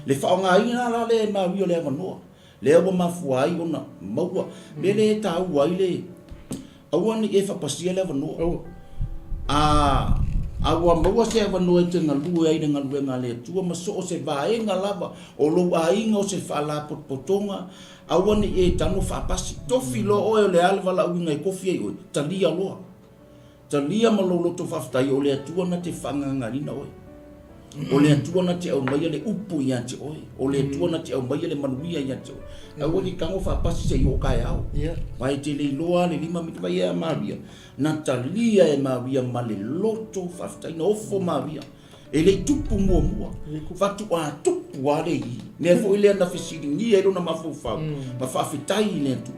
le whao ngā ina la le Maria le avanoa le awa mafua ai ona maua me le tau ai le awa ni e whapasia le avanoa awa maua se avanoa e te ngalu ai le ngalu e ngā le tua ma so o se vae ngā lava o lo a inga o se whala potpotonga awa ni e tano whapasi tofi lo o le alva la uinga e kofi e oi talia loa talia ma lo loto whaftai o le atua na te whangangarina oi o le atua na te au mai le upu i ante oi o le atua na te au mai le manuia i ante oi awa ni kango whapasi se i o kai au vai te le loa le lima miti vai e Maria na talia e Maria ma le loto whaftai na ofo Maria e le tupu mua fatu a tupu a le i ne fo ile na fisiri ni e lona mafufau ma whawhitai le tu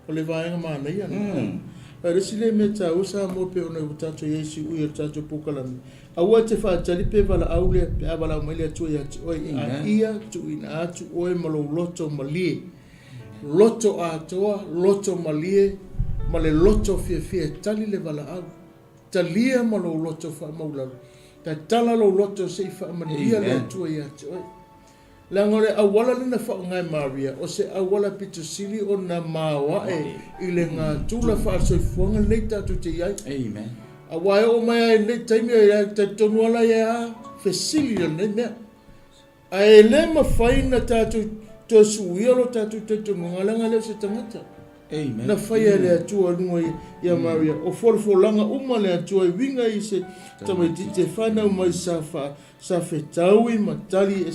o le vaenga mana ia resi le me ta usa mo pe ona utato Yesu u ia tato pukalami aua te whaatari pe wala au le pe awala mai le atua ia te oi a ia tu ina atu oi malo loto malie loto a toa loto malie ma le loto fia tali le wala au talia malo loto wha maulalu ta tala lo loto se fa malia le tua ia te oi la ngore awala lina fa ngai Maria o se awala pitusili o na maoae i le ngā tula fa soifuanga nei tatu te iai amen awai o mai ai nei taimi ai te tonuala ia fesili o nei mea a e le mawhaina tatu to suia lo tatu te tonuala le se tangata amen na whaia le atua nua ia Maria o folfolanga uma le atua i winga i se tamaiti te whanau mai sa whetau ma tali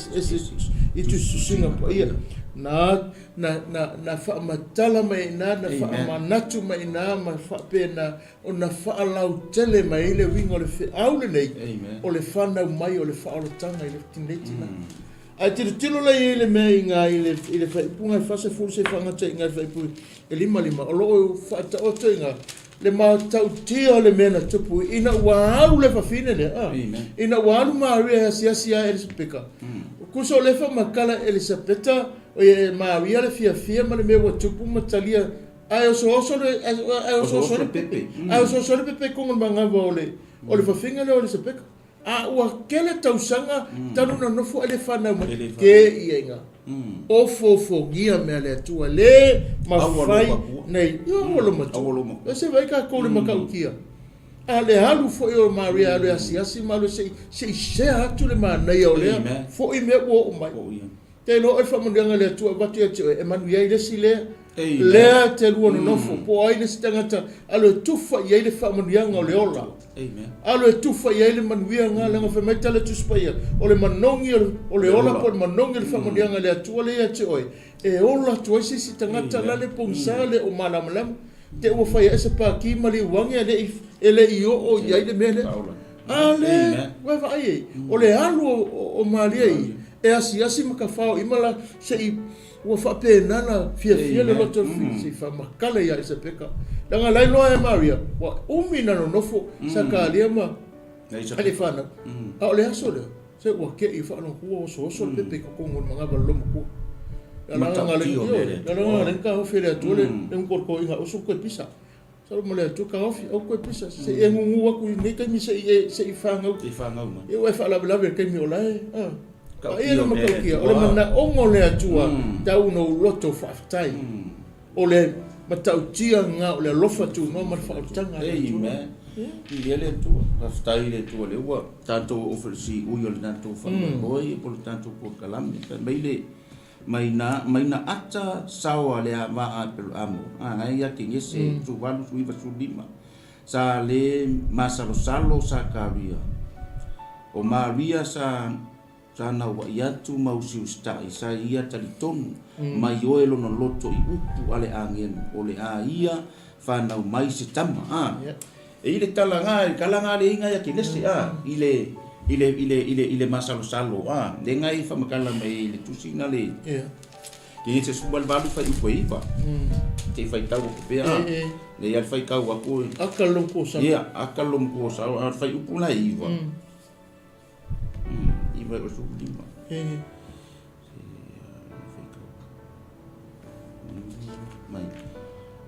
i tu susinga pa ia na whaamatala mai na whaamanatu mai na ma whaapena o na whaalau tele mai le winga o le whiau le nei o le whanau mai o le whaolotanga i le tineti na Ai tilo la ile me inga ile fa punga fa se fu se fanga te inga fa pu e lima o lo fa ta o te inga le ma tau tia le mena tupu ina waru le fa fine le ina waru Maria sia Elisabeta kuso le fa makala Elisabeta o e Maria le fia ma le me wa tupu matalia ai o so le pepe con manga vole o le fa finga le Elisabeta a ua kele tausanga tanu na nofu ele fana ke ienga o fo gia me le tua le mafai nei yo lo matu ese vai ka ko le makaukia a le halu fo yo Maria le asiasi malo se atu le mana yo le fo i me wo mai te no e fa munga le tua batia e Emmanuel le sile le te luo no nofu po ai le stangata alo tufa ye le fa munga le ola alo e tufa ia ile manuia nga langa fe mai tale tu spaia o le manongi o le ola po manongi le famodianga le atua le ate oi e ola tu ese si tangata la le ponsale o malam te o fa ese pa ki mali wangi ele io o ia ile mele ale wa va ai o le alu o mali e asi makafao imala sei o fa pena na fia le loto fi fa makala ia ese peka langa lai loa e Maria wa umina no nofo sakalia ma ale fana a le aso le se wa ke I fa no ko so pepe ko ngol manga ballo mo langa ngale langa ren ka ho fere atole en korko inga o so ko pisa so mo le tu ka ofi o ko pisa se e ngu wa ku ne ka mi se fa ngau ma e wa fa la ke mi ola ka ina makokia o le mana ongo le atua tau no loto faftai o le matautia nga o le lofa tu no ma fautanga amen i le tu faftai le tu le wa tanto ofresi u yo le tanto fa boy por tanto por kalami mai na ata sawa le va a pel amo ai ya que ese tu valu tu iba su lima sa le masalo sa kavia o Maria sa na wa yatu mausi usta isa ia talitonu mai oelo no loto I upu ale angen ole a ia fa na mai se tama e ile talanga kalanga le inga ya kinesi ile masalo salo le ngai fa makala mai le tusina le ki se subal balu fa I poiva te fa tau ko pe le ya fa ka wa ko akalom ko sa fa upu la iva vai o sublima mai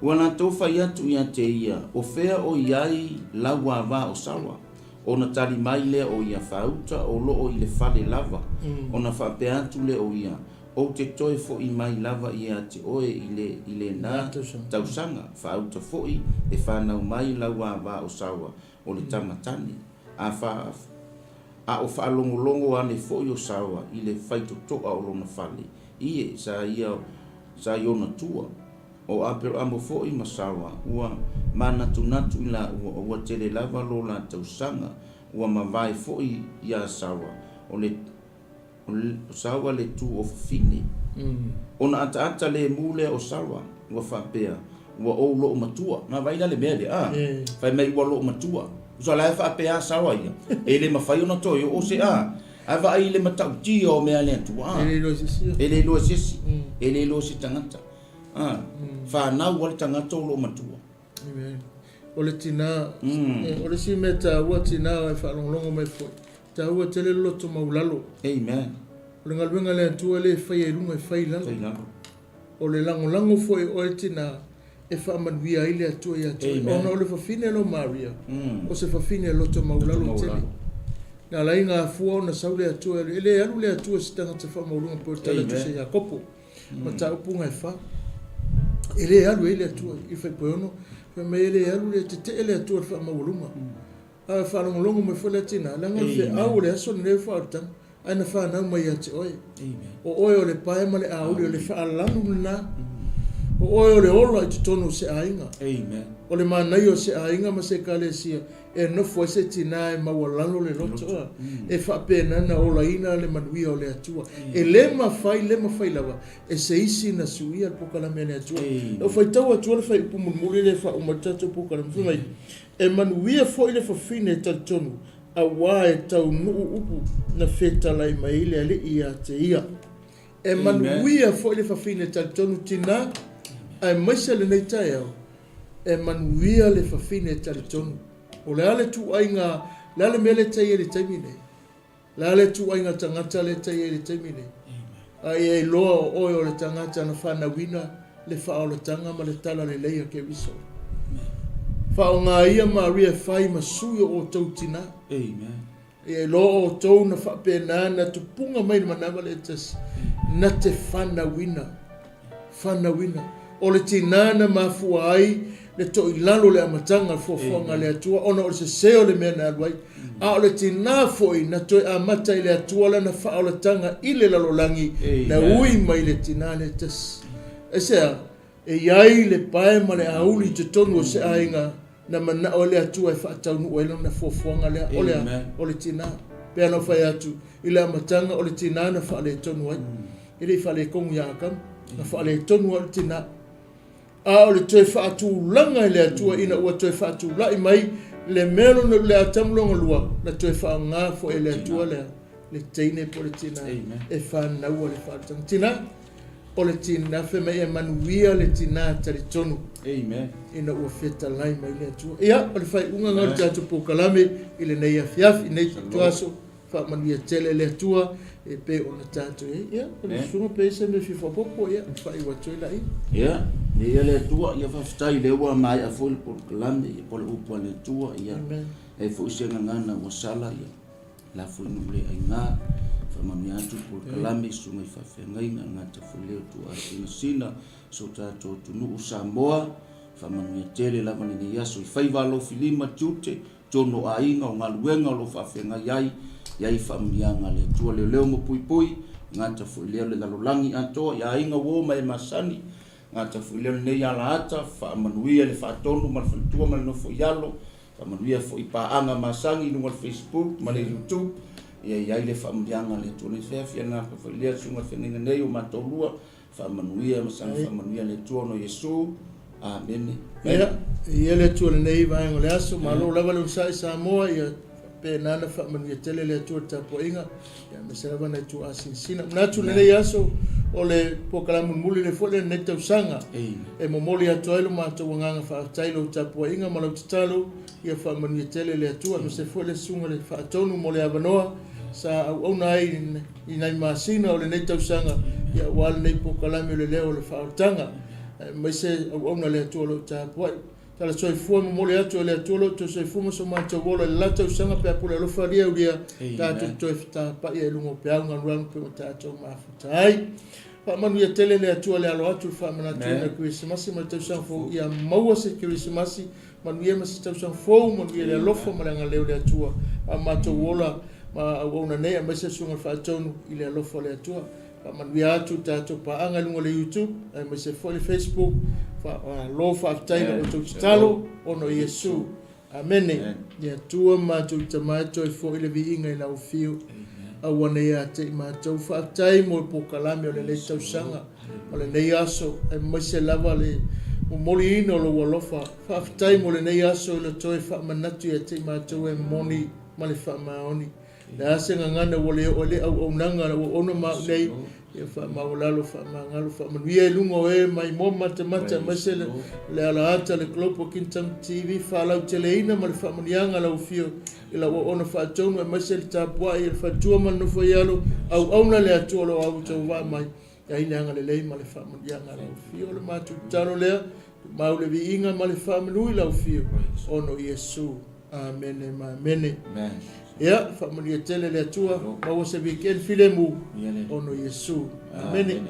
wana tofa yatu ya te ia o fea o iai lawa va o sawa ona Talimalie le o ia fauta o lo o ile fale lava ona fa pe atu le o ia o te toe fo I mai lava ia te oe ile na tausanga fauta fo I e fa na mai lawa va o sawa o le tamatani a o whaalongolongo ane fo o sawa I le whaitotoa o lona whale. Ie sa iona tua. O apero amo fo I masawa. Ua manatu ila ua tele lava lo la tausanga. Ua mawai fo I ia sawa. O le sawa le tu o fine. Ona ata le mule o sawa. Ua whapea. Ua o lo o matua. Na vaina le mele. Whai mai ua lo o matua. So la fa pe sawa ia ele mafai ona toi o se ava ai le matauti o me ale tu ele lo si tangata fa na wal tangata lo matua o le tina o le si meta wa tina e fa longo me fo ta wa tele lo to maulalo amen le ngalwenga le tu ele fa ye lunga fa ilalo o le lango fo o le tina e fa manuia ile atu ia tu ona o le fafine lo Maria o se fafine lo to maulalo tele na la inga fu ona saule atu ele alu le atu se tanga te fa maulunga por tele tu se Jacopo mata upunga fa ele alu ile atu I fa pono fa me ele alu le te ele atu fa maulunga a fa longo me fo le tina la ngafe au le so ne fa tan ana fa na mai ati oi o le pai male au le fa alanu na o le ola I tonu se ainga o le manai o se ainga ma se kalesia e no fo se tina e mawalalo le loto e fa pena na ola ina le manuia o le atua e le mafai lava e se isi na suia po kala mene atua o fai tau atua le fai pumulmuli le fa umatatu po kala mai e manuia fo ile fa fine tal tonu awa e tau nuu upu na whetalai mai le ali ia te ia. E manuia fo le whawhine talitonu tina, ai maisa le nei tai au, e manuia le whawhine talitonu. O le ale tu ainga, le ale mele tai e le taimine. Le ale tu ainga tangata le tai e le taimine. Ai e loa o oi o le tangata na whanawina, le FAAOLATAGA ma le tala le leia ke wiso. Whaonga ia Maria whai masui o tau tina. Amen. E loa o tau na whapena na tupunga mai na manawa le tas. Na te whanawina. Whanawina. O le tina na mafua ai, le to ilalo le amatanga fofonga le atua. Ona o le se seo le mea na alwai. A o le tina foi na toi amata i le atua la na FAAOLATAGA i le lalolangi. Na ui mai le tina le tas. E sea, e iai le pae ma le auli te tonu o se ainga na mana o le atua e whaataunu o ela na fofonga lea o le tina. Pea no whai atu i le amatanga o le tina na wha le tonu ai. I le wha le kongu ia akam, na wha le tonu o le tina. A o le toi whaatu langa i le atua ina ua toi whaatu lai mai le melo na le atamulonga lua na toi wha ngā fo e le atua lea le teine po le tina e whanau o le whaatanga. Tina, o le tina wheme e manuia le tina tari tonu. Amen. Ina ua whetalai mai le atua. Ia, o le whai unga ngā le tātou pōkalame i le nei afiafi, nei tuaso, wha manuia tele le atua, e pe o na tātou e. Ia, o le sunga pe se me whiwhapopo, ia, whai watoi lai. Ia, ne ia le atua, ia whawhitai le ua mai a fo le pōkalame, ia po le upa le atua, ia. E fo isenga ngana ua sala, ia. La fo inu le ai ngā. Mami atu por kalame sungai whawhengai ngā te whuleo tu a sina so tātou tunu Samoa whamanu tere lava ni yaso i whaiwalo filima tute tono a inga o ngā luenga o lo whawhengai iai whamanianga le tua leo mo pui pui ngā te whuleo le lalolangi atoa ia inga wo mai masani ngā te whuleo nei ala ata whamanuia le whaatonu ma le whalitua ma le nofo ialo whamanuia fo i paanga masangi nunga le Facebook ma le YouTube ia le whamurianga le tōne whewhia nā ka whailea sunga whenenga nei o matolua whamanuia masanga whamanuia le tōno Yesu. Amen. Ia le tōne nei vaengo le aso malo lava le usai Samoa ia pe nana whamanuia tele le tōne tapoinga ia meserawa nei tō asinsina. Natu nei aso o le pokalamu muli le fole nei tausanga e momoli atoilo mātou wanganga whaatailo tapoinga malau tatalo ia whamanuia tele le atua mese fole sunga le whaatonu mo le avanoa sa au nai i nei masina o le nei tausanga ia wale nei pokalame o le leo le whaotanga mai se au na le atua lo tapuai tala soi fua momole atu le atua lo to soi fuma so mātou wola le la tausanga pe apule alo wharia uria tātou toi whita pa ia lungo pe au nganuang pe o tātou mafutai whamanuia tele le atua le alo atu whamanatu na Christmas ma tausanga fo ia maua se Christmas manuia ma se tausanga fo manuia le alofo ma le ngaleo le atua a mātou wola ma au na nei ma se sunga whaatonu i le alofo le atua manuia atu tātou paanga lunga le YouTube ma se fo le Facebook lo whaaftaina o tau talo ono Yesu. Amene. Ia tua mātou tamato e fo i le viinga i lau fiu. Awana ia te mātou whaaftai mo i pokalame o le le tausanga. O le nei aso ma se lava le moli ino lo walofa. Whaaftai mo le nei aso i le toi whaamanatu ia te mātou e moni ma le whaamaoni. Le asenga ngana wale o le au nanga o ona ma nei ia whaamaolalo whaamangalo whaamanuia e lungo e mai mo mata maise le alaata le klopo kintam TV whaalau teleina ma le whaamanianga lau fio i la ona whaatonu e maise le tāpua i le whaatua manufo ialo au na le atua lo au tau wā mai ia i leanga le lei ma le whaamanianga lau fio le mātu taro lea mau le viinga ma le whaamanui lau fio ono Yesu. Amen. Amen. Ia, whamanuia tele le atua, maua se weekend filemu ono Yesu. Amen.